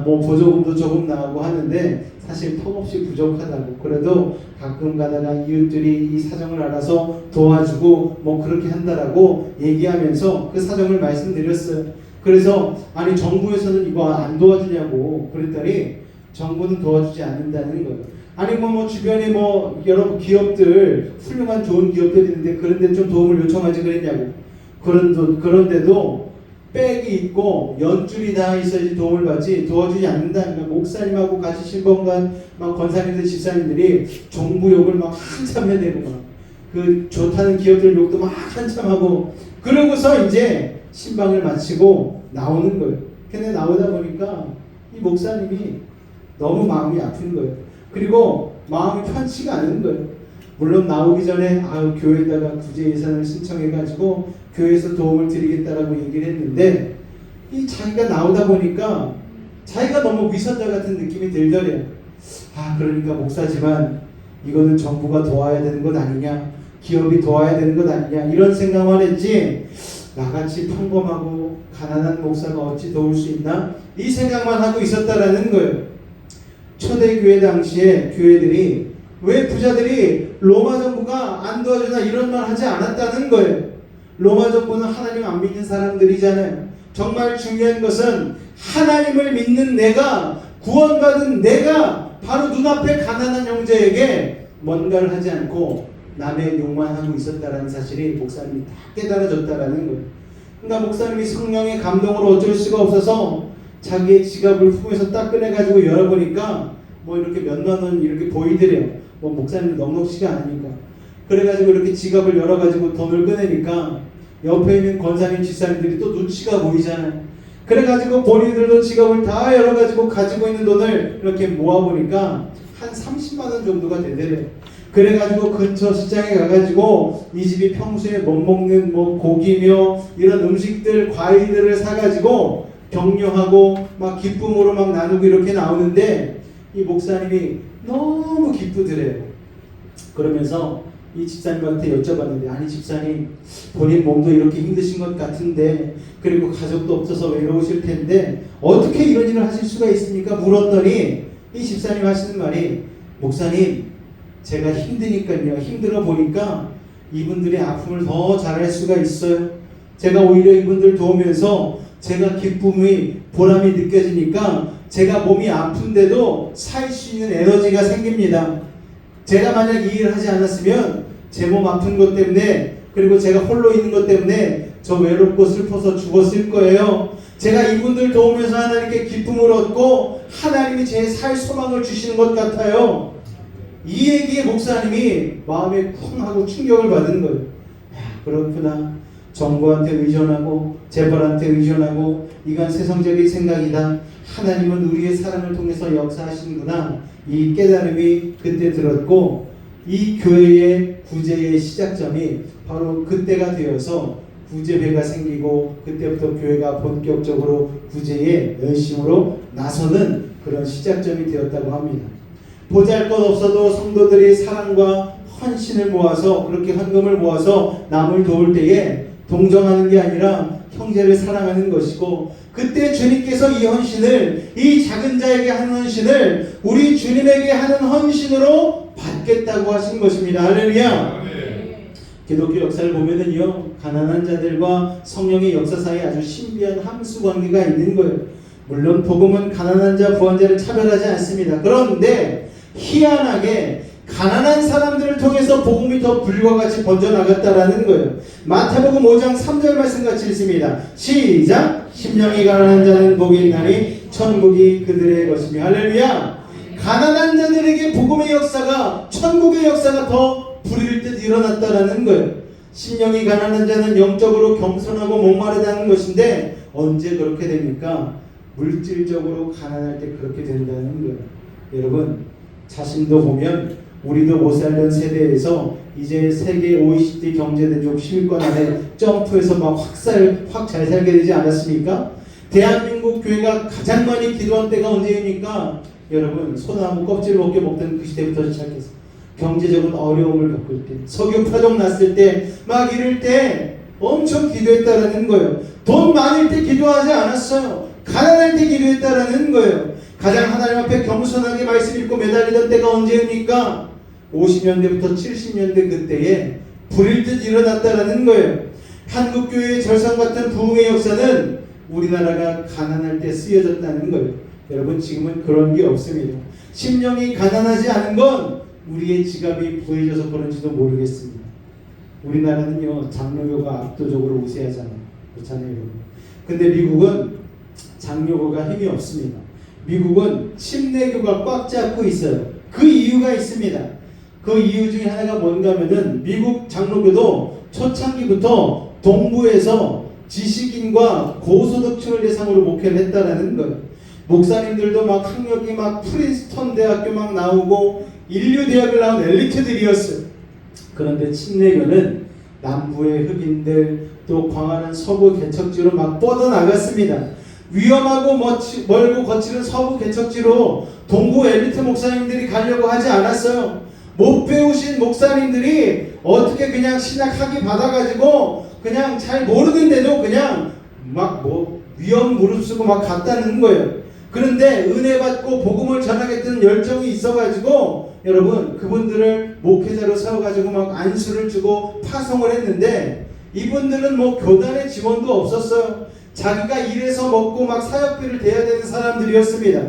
뭐 보조금도 조금 나오고 하는데 사실 턱없이 부족하다고, 그래도 가끔 가다가 이웃들이 이 사정을 알아서 도와주고 뭐 그렇게 한다라고 얘기하면서 그 사정을 말씀드렸어요. 그래서 아니 정부에서는 이거 안 도와주냐고 그랬더니 정부는 도와주지 않는다는 거예요. 아니 뭐 주변에 뭐 여러 기업들, 훌륭한 좋은 기업들이 있는데 그런데 좀 도움을 요청하지 그랬냐고. 그런데도 백이 있고 연줄이 다 있어야지 도움을 받지 도와주지 않는다는 거예요. 목사님하고 같이 신방간 막 권사님들 집사님들이 정부 욕을 막 한참 해대고 막 그 좋다는 기업들 욕도 막 한참 하고, 그러고서 이제 신방을 마치고 나오는 거예요. 근데 나오다 보니까 이 목사님이 너무 마음이 아픈 거예요. 그리고 마음이 편치가 않은 거예요. 물론 나오기 전에 교회에다가 구제 예산을 신청해가지고 교회에서 도움을 드리겠다라고 얘기를 했는데, 이 자기가 나오다 보니까 자기가 너무 위선자 같은 느낌이 들더래요. 그러니까 목사지만 이거는 정부가 도와야 되는 것 아니냐, 기업이 도와야 되는 것 아니냐, 이런 생각만 했지 나같이 평범하고 가난한 목사가 어찌 도울 수 있나, 이 생각만 하고 있었다라는 거예요. 초대교회 당시에 교회들이 왜 부자들이 로마 정부가 안 도와주나 이런 말 하지 않았다는 거예요. 로마 정부는 하나님 안 믿는 사람들이잖아요. 정말 중요한 것은 하나님을 믿는 내가, 구원받은 내가 바로 눈앞에 가난한 형제에게 뭔가를 하지 않고 남의 욕만 하고 있었다라는 사실이 목사님이 다 깨달아졌다라는 거예요. 그러니까 목사님이 성령의 감동으로 어쩔 수가 없어서 자기의 지갑을 품에서 딱 꺼내가지고 열어보니까 뭐 이렇게 몇만 원 이렇게 보이더래요. 뭐 목사님 넉넉치가 않으니까. 그래가지고 이렇게 지갑을 열어가지고 돈을 꺼내니까 옆에 있는 권사님 집사님들이 또 눈치가 보이잖아요. 그래가지고 본인들도 지갑을 다 열어가지고 가지고 있는 돈을 이렇게 모아보니까 한 30만 원 정도가 되더래요. 그래가지고 근처 시장에 가가지고 이 집이 평소에 못 먹는 뭐 고기며 이런 음식들, 과일들을 사가지고 격려하고 막 기쁨으로 막 나누고 이렇게 나오는데, 이 목사님이 너무 기쁘더래요. 그러면서 이 집사님한테 여쭤봤는데, 아니 집사님, 본인 몸도 이렇게 힘드신 것 같은데, 그리고 가족도 없어서 외로우실 텐데 어떻게 이런 일을 하실 수가 있습니까? 물었더니 이 집사님 하시는 말이, 목사님, 제가 힘드니까요, 힘들어 보니까 이분들의 아픔을 더 잘할 수가 있어요. 제가 오히려 이분들 도우면서 제가 기쁨의 보람이 느껴지니까 제가 몸이 아픈데도 살 수 있는 에너지가 생깁니다. 제가 만약 이 일을 하지 않았으면 제 몸 아픈 것 때문에, 그리고 제가 홀로 있는 것 때문에 저 외롭고 슬퍼서 죽었을 거예요. 제가 이분들 도우면서 하나님께 기쁨을 얻고 하나님이 제 살 소망을 주시는 것 같아요. 이 얘기에 목사님이 마음에 쿵 하고 충격을 받은 거예요. 그렇구나. 정부한테 의존하고 재벌한테 의존하고 이건 세상적인 생각이다. 하나님은 우리의 사랑을 통해서 역사하시는구나. 이 깨달음이 그때 들었고, 이 교회의 구제의 시작점이 바로 그때가 되어서 구제회가 생기고, 그때부터 교회가 본격적으로 구제에 열심으로 나서는 그런 시작점이 되었다고 합니다. 보잘것없어도 성도들이 사랑과 헌신을 모아서, 그렇게 헌금을 모아서 남을 도울 때에 동정하는 게 아니라 형제를 사랑하는 것이고, 그때 주님께서 이 헌신을, 이 작은 자에게 하는 헌신을 우리 주님에게 하는 헌신으로 받겠다고 하신 것입니다. 할렐루야. 기독교 역사를 보면은요, 가난한 자들과 성령의 역사 사이에 아주 신비한 함수 관계가 있는 거예요. 물론 복음은 가난한 자, 부한 자를 차별하지 않습니다. 그런데 희한하게 가난한 사람들을 통해서 복음이 더 불과 같이 번져나갔다라는 거예요. 마태복음 5장 3절 말씀 같이 읽습니다. 시작! 심령이 가난한 자는 복이 있나니 천국이 그들의 것이며. 할렐루야. 가난한 자들에게 복음의 역사가, 천국의 역사가 더 불일 듯 일어났다라는 거예요. 심령이 가난한 자는 영적으로 겸손하고 목마르다는 것인데, 언제 그렇게 됩니까? 물질적으로 가난할 때 그렇게 된다는 거예요. 여러분, 자신도 보면 우리도 못 살던 세대에서 이제 세계 OECD 경제대국 10위권 안에 점프해서 막 확 잘 살게 되지 않았습니까? 대한민국 교회가 가장 많이 기도한 때가 언제입니까? 여러분, 소나무 껍질 벗겨 먹던 그 시대부터 시작해서 경제적인 어려움을 겪을 때, 석유 파동 났을 때, 막 이럴 때 엄청 기도했다라는 거예요. 돈 많을 때 기도하지 않았어요. 가난할 때 기도했다라는 거예요. 가장 하나님 앞에 겸손하게 말씀 읽고 매달리던 때가 언제입니까? 50년대부터 70년대 그때에 불일 듯 일어났다라는 거예요. 한국교회의 절상같은 부흥의 역사는 우리나라가 가난할 때 쓰여졌다는 거예요. 여러분, 지금은 그런 게 없습니다. 심령이 가난하지 않은 건 우리의 지갑이 부해져서 그런지도 모르겠습니다. 우리나라는요, 장로교가 압도적으로 우세하잖아요. 그렇잖아요, 여러분. 근데 미국은 장로교가 힘이 없습니다. 미국은 침례교가 꽉 잡고 있어요. 그 이유가 있습니다. 그 이유 중에 하나가 뭔가 하면은, 미국 장로교도 초창기부터 동부에서 지식인과 고소득층을 대상으로 목회를 했다라는 거예요. 목사님들도 막 학력이 막 프린스턴 대학교 막 나오고 인류 대학을 나온 엘리트들이었어요. 그런데 침례교는 남부의 흑인들, 또 광활한 서부 개척지로 막 뻗어나갔습니다. 위험하고 멀고 거칠은 서부 개척지로 동부 엘리트 목사님들이 가려고 하지 않았어요. 못 배우신 목사님들이 어떻게 그냥 신학 학위 받아가지고 그냥 잘 모르는데도 그냥 막 위험 무릅쓰고 막 갔다는 거예요. 그런데 은혜 받고 복음을 전하겠다는 열정이 있어가지고, 여러분, 그분들을 목회자로 세워가지고 막 안수를 주고 파송을 했는데, 이분들은 교단의 지원도 없었어요. 자기가 일해서 먹고 막 사역비를 대야 되는 사람들이었습니다.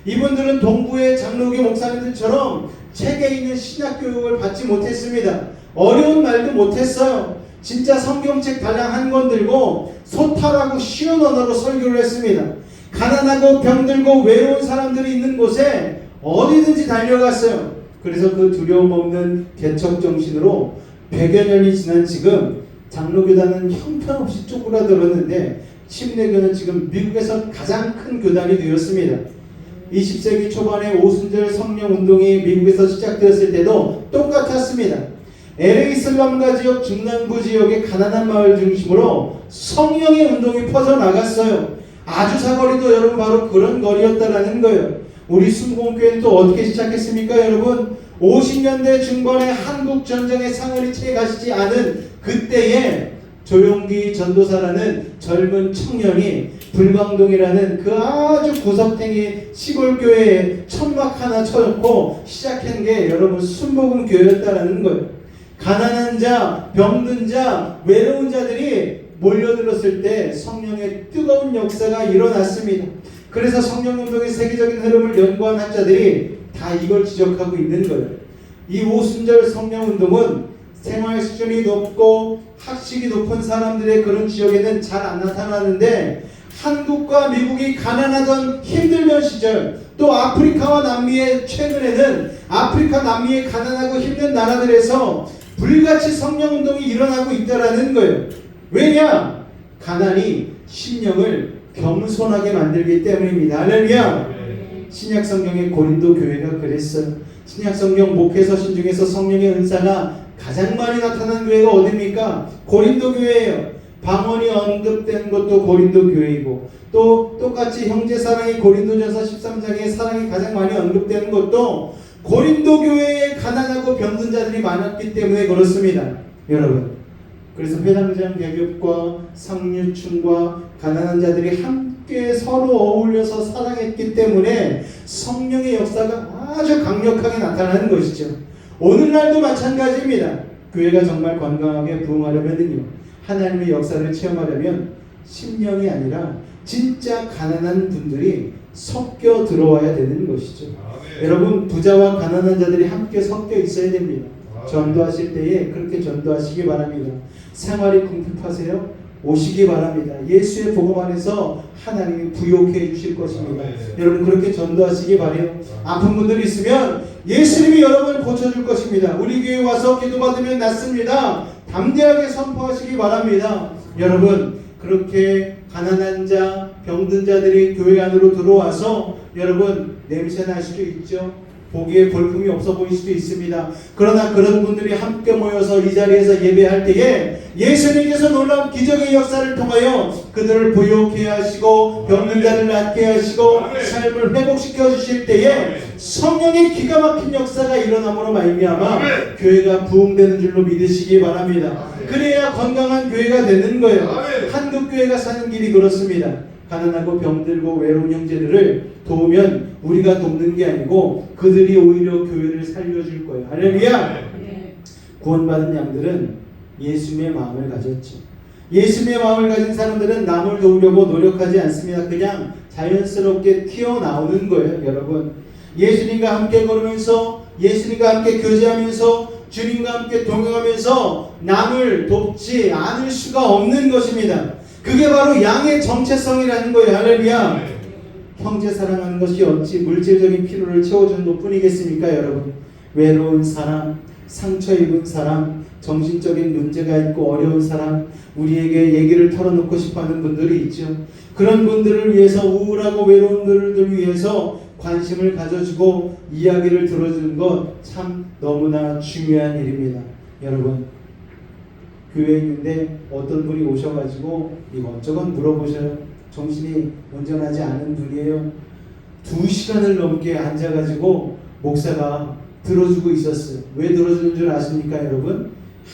이분들은 동부의 장로교 목사님들처럼 책에 있는 신약 교육을 받지 못했습니다. 어려운 말도 못했어요. 진짜 성경책 달랑 한 권 들고 소탈하고 쉬운 언어로 설교를 했습니다. 가난하고 병들고 외로운 사람들이 있는 곳에 어디든지 달려갔어요. 그래서 그 두려움 없는 개척 정신으로 100여 년이 지난 지금 장로교단은 형편없이 쪼그라들었는데, 침례교는 지금 미국에서 가장 큰 교단이 되었습니다. 20세기 초반에 오순절 성령운동이 미국에서 시작되었을 때도 똑같았습니다. LA 슬럼가 지역, 중남부 지역의 가난한 마을 중심으로 성령의 운동이 퍼져나갔어요. 아주 사거리도 여러분 바로 그런 거리였다라는 거예요. 우리 순복음교회는 또 어떻게 시작했습니까, 여러분? 50년대 중반에 한국 전쟁에 상을 채 가시지 않은 그때에 조용기 전도사라는 젊은 청년이 불광동이라는 그 아주 구석탱이 시골교회에 천막 하나 쳐놓고 시작한 게 여러분 순복음교회였다라는 거예요. 가난한 자, 병든 자, 외로운 자들이 몰려들었을 때 성령의 뜨거운 역사가 일어났습니다. 그래서 성령운동의 세계적인 흐름을 연구한 학자들이 다 이걸 지적하고 있는 거예요. 이 오순절 성령운동은 생활 수준이 높고 학식이 높은 사람들의 그런 지역에는 잘 안 나타나는데, 한국과 미국이 가난하던 힘들던 시절, 또 아프리카와 남미의 최근에는 아프리카 남미의 가난하고 힘든 나라들에서 불같이 성령운동이 일어나고 있다라는 거예요. 왜냐? 가난이 심령을 겸손하게 만들기 때문입니다. 할렐루야. 신약성경의 고린도 교회가 그랬어요. 신약성경 목회 서신 중에서 성령의 은사가 가장 많이 나타난 교회가 어디입니까? 고린도 교회예요. 방언이 언급된 것도 고린도 교회이고, 또 똑같이 형제 사랑이 고린도전서 13장에 사랑이 가장 많이 언급되는 것도 고린도 교회에 가난하고 병든 자들이 많았기 때문에 그렇습니다. 여러분, 그래서 회당장 계급과 상류층과 가난한 자들이 함께 서로 어울려서 사랑했기 때문에 성령의 역사가 아주 강력하게 나타나는 것이죠. 오늘날도 마찬가지입니다. 교회가 정말 건강하게 부흥하려면요, 하나님의 역사를 체험하려면 심령이 아니라 진짜 가난한 분들이 섞여 들어와야 되는 것이죠. 여러분, 부자와 가난한 자들이 함께 섞여 있어야 됩니다. 전도하실 때에 그렇게 전도하시기 바랍니다. 생활이 궁핍하세요? 오시기 바랍니다. 예수의 복음 안에서 하나님이 부욕해 주실 것입니다. 여러분, 그렇게 전도하시기 바래요. 아픈 분들이 있으면 예수님이 여러분을 고쳐줄 것입니다. 우리 교회 와서 기도받으면 낫습니다. 담대하게 선포하시기 바랍니다. 여러분, 그렇게 가난한 자, 병든 자들이 교회 안으로 들어와서 여러분 냄새 날 수도 있죠. 보기에 볼품이 없어 보일 수도 있습니다. 그러나 그런 분들이 함께 모여서 이 자리에서 예배할 때에 예수님께서 놀라운 기적의 역사를 통하여 그들을 부욕해 하시고 병든 자를 낫게 하시고 삶을 회복시켜 주실 때에 성령의 기가 막힌 역사가 일어남으로 말미암아 교회가 부흥되는 줄로 믿으시기 바랍니다. 그래야 건강한 교회가 되는 거예요. 한국 교회가 사는 길이 그렇습니다. 가난하고 병들고 외로운 형제들을 도우면 우리가 돕는 게 아니고 그들이 오히려 교회를 살려줄 거예요. 할렐루야! 구원받은 양들은 예수님의 마음을 가졌죠. 예수님의 마음을 가진 사람들은 남을 도우려고 노력하지 않습니다. 그냥 자연스럽게 튀어나오는 거예요. 여러분, 예수님과 함께 걸으면서 예수님과 함께 교제하면서 주님과 함께 동행하면서 남을 돕지 않을 수가 없는 것입니다. 그게 바로 양의 정체성이라는 거예요. 할렐루야. 형제 사랑하는 것이 어찌 물질적인 필요를 채워주는 것뿐이겠습니까? 여러분, 외로운 사람, 상처 입은 사람, 정신적인 문제가 있고 어려운 사람, 우리에게 얘기를 털어놓고 싶어하는 분들이 있죠. 그런 분들을 위해서, 우울하고 외로운 분들을 위해서 관심을 가져주고 이야기를 들어주는 것 참 너무나 중요한 일입니다. 여러분, 교회에 있는데 어떤 분이 오셔가지고 이것저것 물어보셔요. 정신이 온전하지 않은 분이에요. 2시간을 넘게 앉아가지고 목사가 들어주고 있었어요. 왜 들어주는 줄 아십니까, 여러분?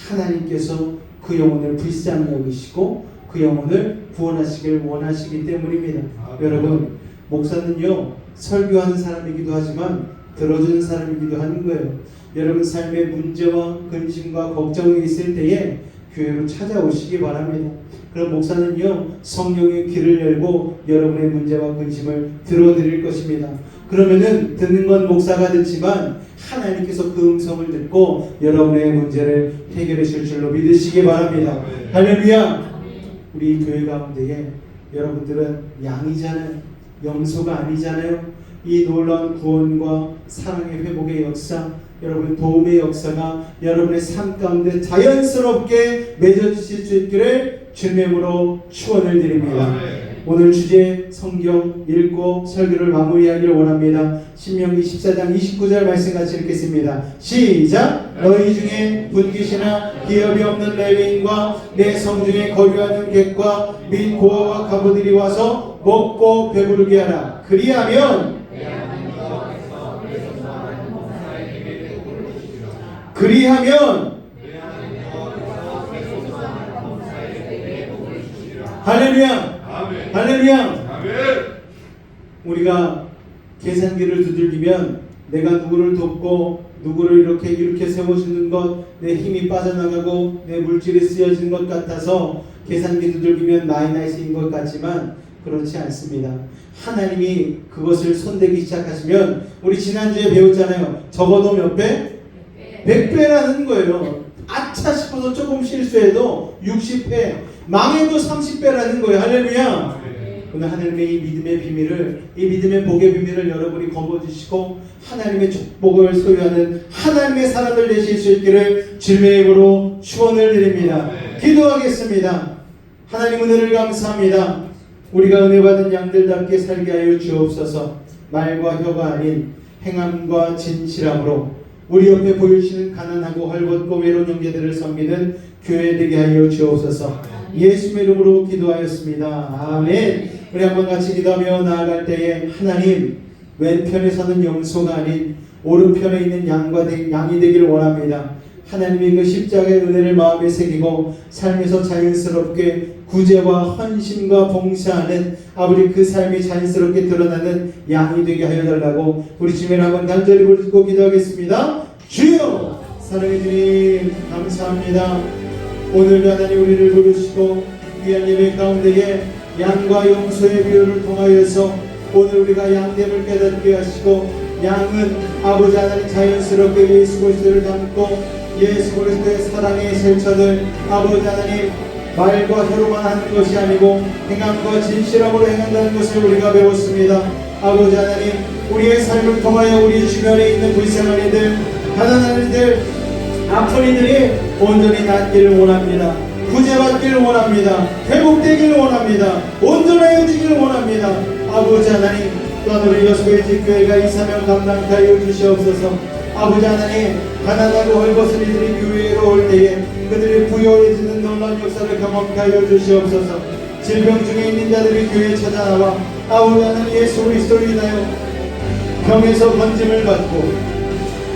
하나님께서 그 영혼을 불쌍히 여기시고 그 영혼을 구원하시길 원하시기 때문입니다. 여러분, 목사는요, 설교하는 사람이기도 하지만 들어주는 사람이기도 하는 거예요. 여러분, 삶의 문제와 근심과 걱정이 있을 때에 교회로 찾아오시기 바랍니다. 그럼 목사는요, 성령의 귀를 열고 여러분의 문제와 근심을 들어드릴 것입니다. 그러면은 듣는 건 목사가 듣지만 하나님께서 그 음성을 듣고 여러분의 문제를 해결해 주실 줄로 믿으시기 바랍니다. 할렐루야. 우리 교회 가운데에 여러분들은 양이잖아요. 염소가 아니잖아요. 이 놀라운 구원과 사랑의 회복의 역사, 여러분의 도움의 역사가 여러분의 삶 가운데 자연스럽게 맺어주실 수 있기를 주님의 이름으로 축원을 드립니다. 오늘 주제 성경 읽고 설교를 마무리하기를 원합니다. 신명기 14장 29절 말씀 같이 읽겠습니다. 시작! 너희 중에 분깃이나 기업이 없는 레위인과 내 성중에 거류하는 객과 및 고아와 가부들이 와서 먹고 배부르게 하라. 그리하면 할렐루야. 할렐루야. 우리가 계산기를 두들기면 내가 누구를 돕고 누구를 이렇게 세워주는 것, 내 힘이 빠져나가고 내 물질이 쓰여진 것 같아서 계산기 두들기면 마이너스인 것 같지만 그렇지 않습니다. 하나님이 그것을 손대기 시작하시면, 우리 지난주에 배웠잖아요. 적어도 몇 배? 100배라는 거예요. 아차 싶어서 조금 실수해도 60배, 망해도 30배라는 거예요. 할렐루야. 오늘 하나님의 이 믿음의 비밀을, 이 믿음의 복의 비밀을 여러분이 거머쥐시고 하나님의 축복을 소유하는 하나님의 사람을 되실 수 있기를 주님의 이름으로 축원을 드립니다. 기도하겠습니다. 하나님, 은혜를 감사합니다. 우리가 은혜 받은 양들답게 살게 하여 주옵소서. 말과 혀가 아닌 행함과 진실함으로 우리 옆에 보이시는 가난하고 헐벗고 외로운 형제들을 섬기는 교회 되게 하여 주옵소서. 예수의 이름으로 기도하였습니다. 아멘. 우리 한번 같이 기도하며 나아갈 때에, 하나님, 왼편에 서는 염소가 아닌 오른편에 있는 양이 되길 원합니다. 하나님이 그 십자가의 은혜를 마음에 새기고 삶에서 자연스럽게 구제와 헌신과 봉사하는 아버지 그 삶이 자연스럽게 드러나는 양이 되게 하여 달라고 우리 주님을 한번 간절히 부르고 기도하겠습니다. 주여 사랑해 주님 감사합니다. 오늘도 하나님 우리를 부르시고 귀한 예배 가운데에 양과 염소의 비유를 통하여서 오늘 우리가 양됨을 깨닫게 하시고 양은 아버지 하나님 자연스럽게 예수 그리스도를 닮고 예수 그리스도의 사랑의 실천을 아버지 하나님 말과 혀로만 하는 것이 아니고 행함과 진실함으로 행한다는 것을 우리가 배웠습니다. 아버지 하나님 우리의 삶을 통하여 우리 주변에 있는 불쌍한 이들 가난한 이들 아픈 이들이 온전히 낫기를 원합니다. 구제받기를 원합니다. 회복되기를 원합니다. 온전해지기를 원합니다. 아버지 하나님 또한 우리 여수의 집교회가 이 사명 감당케 하여 주시옵소서. 아버지 하나님 가난하고 헐벗은 이들이 교회로 올 때에 그들이 부여해지는 놀라운 역사를 경험케 하여 주시옵소서. 질병 중에 있는 자들이 교회에 찾아나와 아버지 하나님 예수 그리스도로 인하여 병에서 건짐을 받고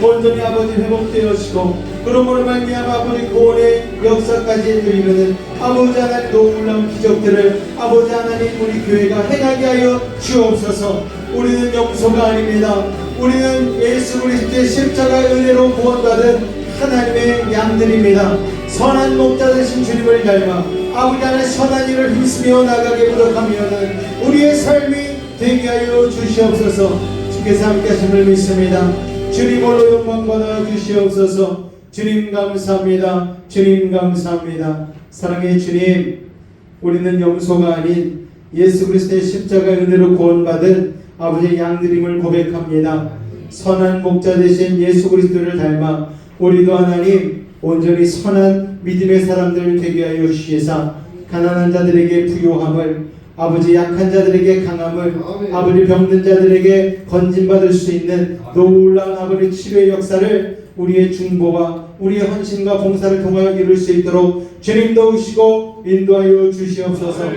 온전히 아버지 회복되어지고 그러므로 말미암아 아버지 구원의 역사까지 이르는 아버지 하나님 놀라운 기적들을 아버지 하나님 우리 교회가 행하게 하여 주옵소서. 우리는 염소가 아닙니다. 우리는 예수 그리스도의 십자가의 은혜로 구원받은 하나님의 양들입니다. 선한 목자 되신 주님을 닮아 아버지 하나님 선한 일을 힘쓰며 나가게 부탁하면은 우리의 삶이 되게 하여 주시옵소서. 주께서 함께 하심을 믿습니다. 주님 홀로 영광 받아 주시옵소서. 주님 감사합니다. 주님 감사합니다. 사랑의 주님, 우리는 염소가 아닌 예수 그리스도의 십자가의 은혜로 구원받은 아버지의 양들임을 고백합니다. 선한 목자 되신 예수 그리스도를 닮아 우리도 하나님 온전히 선한 믿음의 사람들 되게 하여 주시사 가난한 자들에게 부요함을 아버지 약한 자들에게 강함을 아버지 병든 자들에게 건진받을 수 있는 놀라운 아버지 치료의 역사를 우리의 중보와 우리의 헌신과 봉사를 통하여 이룰 수 있도록 주님 도우시고 인도하여 주시옵소서.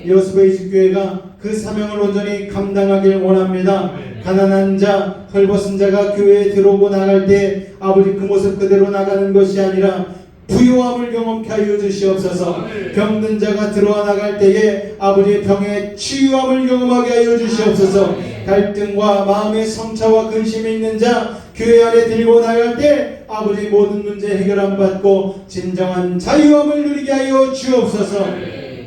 여수의 집교회가 그 사명을 온전히 감당하길 원합니다. 가난한 자, 헐벗은 자가 교회에 들어오고 나갈 때 아버지 그 모습 그대로 나가는 것이 아니라 부요함을 경험케 하여 주시옵소서. 병든 자가 들어와 나갈 때에 아버지의 병의 치유함을 경험하게 하여 주시옵소서. 갈등과 마음의 성차와 근심이 있는 자 교회 안에 들고 나갈 때 아버지 모든 문제 해결함 받고 진정한 자유함을 누리게 하여 주옵소서.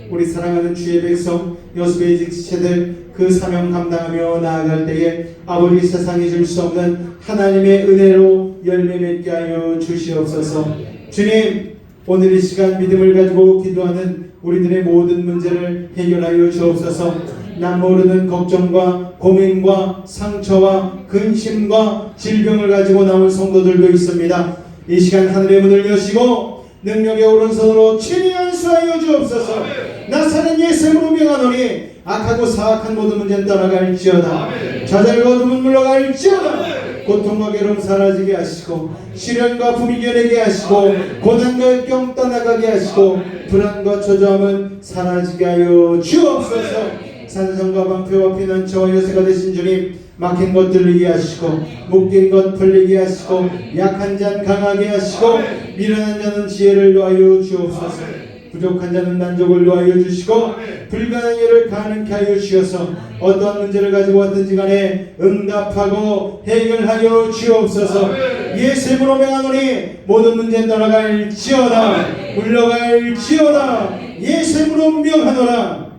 우리 사랑하는 주의 백성 여수의 지체들 그 사명 감당하며 나아갈 때에 아버지 세상이 줄 수 없는 하나님의 은혜로 열매 맺게 하여 주시옵소서. 주님 오늘 이 시간 믿음을 가지고 기도하는 우리들의 모든 문제를 해결하여 주옵소서. 남 모르는 걱정과 고민과 상처와 근심과 질병을 가지고 나온 성도들도 있습니다. 이 시간 하늘의 문을 여시고 능력의 오른손으로 친히 안수하여 주옵소서. 나사는 예수로 명하노니 악하고 사악한 모든 문제는 떠나갈지어다. 좌절과 어둠은 물러갈지어다. 고통과 괴로움 사라지게 하시고 시련과 아픔 이겨내게 하시고 고난과 역경 떠나가게 하시고 불안과 초조함은 사라지게 하여 주옵소서. 산성과 방패와 피난처와 요새가 되신 주님, 막힌 것 들리게 하시고 묶인 것 풀리게 하시고 약한 자는 강하게 하시고 미련한 자는 지혜를 더하여 주옵소서. 부족한 자는 만족을 더하여 주시고 불가능한 일을 가능케 하여 주셔서 어떠한 문제를 가지고 왔든지 간에 응답하고 해결하여 주옵소서. 예수 이름으로 명하노니 모든 문제 떠나갈지어다. 물러갈지어다. 예수 이름으로 명하노라.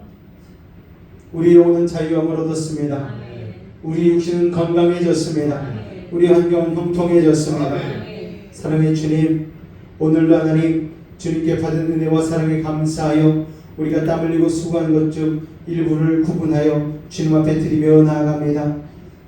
우리 영혼은 자유함을 얻었습니다. 우리 육신은 건강해졌습니다. 우리 환경은 형통해졌습니다. 사랑의 주님, 오늘도 하나님 주님께 받은 은혜와 사랑에 감사하여 우리가 땀 흘리고 수고한 것 중 일부를 구분하여 주님 앞에 드리며 나아갑니다.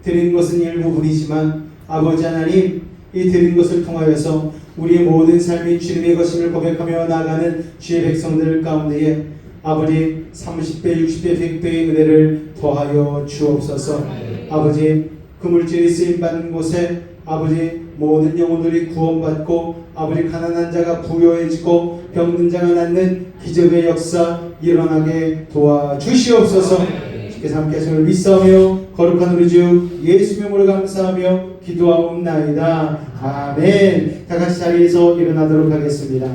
드린 것은 일부분이지만 아버지 하나님, 이 드린 것을 통하여서 우리의 모든 삶이 주님의 것임을 고백하며 나아가는 주의 백성들 가운데에 아버지 30배, 60배, 100배의 은혜를 더하여 주옵소서. 아버지 그 물질이 쓰임받는 곳에 아버지 모든 영혼들이 구원받고 아버지 가난한 자가 부요해지고 병든 자가 낫는 기적의 역사 일어나게 도와주시옵소서. 주께서 함께 하심을 믿사오며 거룩한 우리 주 예수 이름으로 감사하며 기도하옵나이다. 아멘. 다 같이 자리에서 일어나도록 하겠습니다.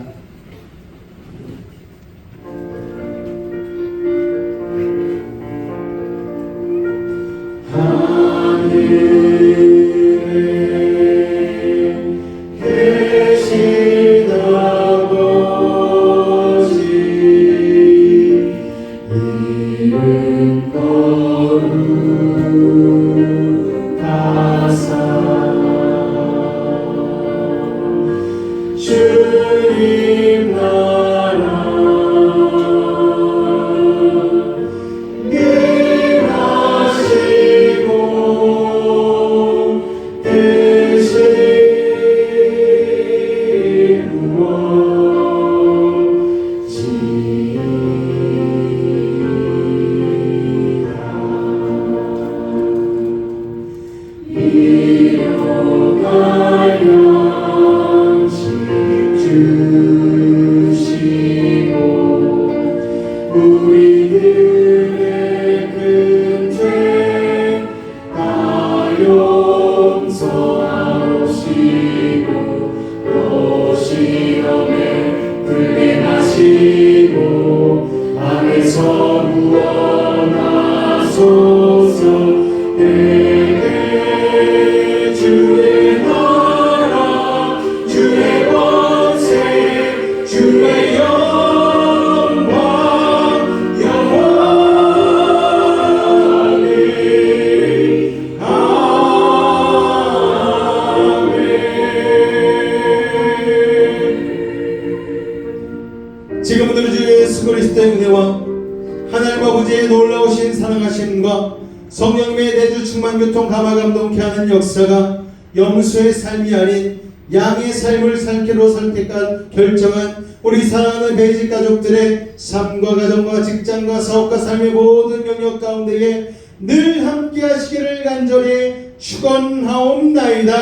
주님 나라 임하시고 대신 우리들의 큰 죄 다 용서하옵시고 또 시험에 들게 하시고 악에서 구원하소서. 내게 주의 나라 주의 권세 주의 영광 영원히 아멘. 지금은 우리 주 예수 그리스도의 은혜와 하나님 아버지의 놀라우신 사랑하심과 성령님의 내주 충만 교통 감화 감동케 하는 역사가 영수의 삶이 아닌 양의 삶을 살기로 선택한 결정한 우리 사랑하는 베이직 가족들의 삶과 가정과 직장과 사업과 삶의 모든 영역 가운데에 늘 함께 하시기를 간절히 축원하옵나이다.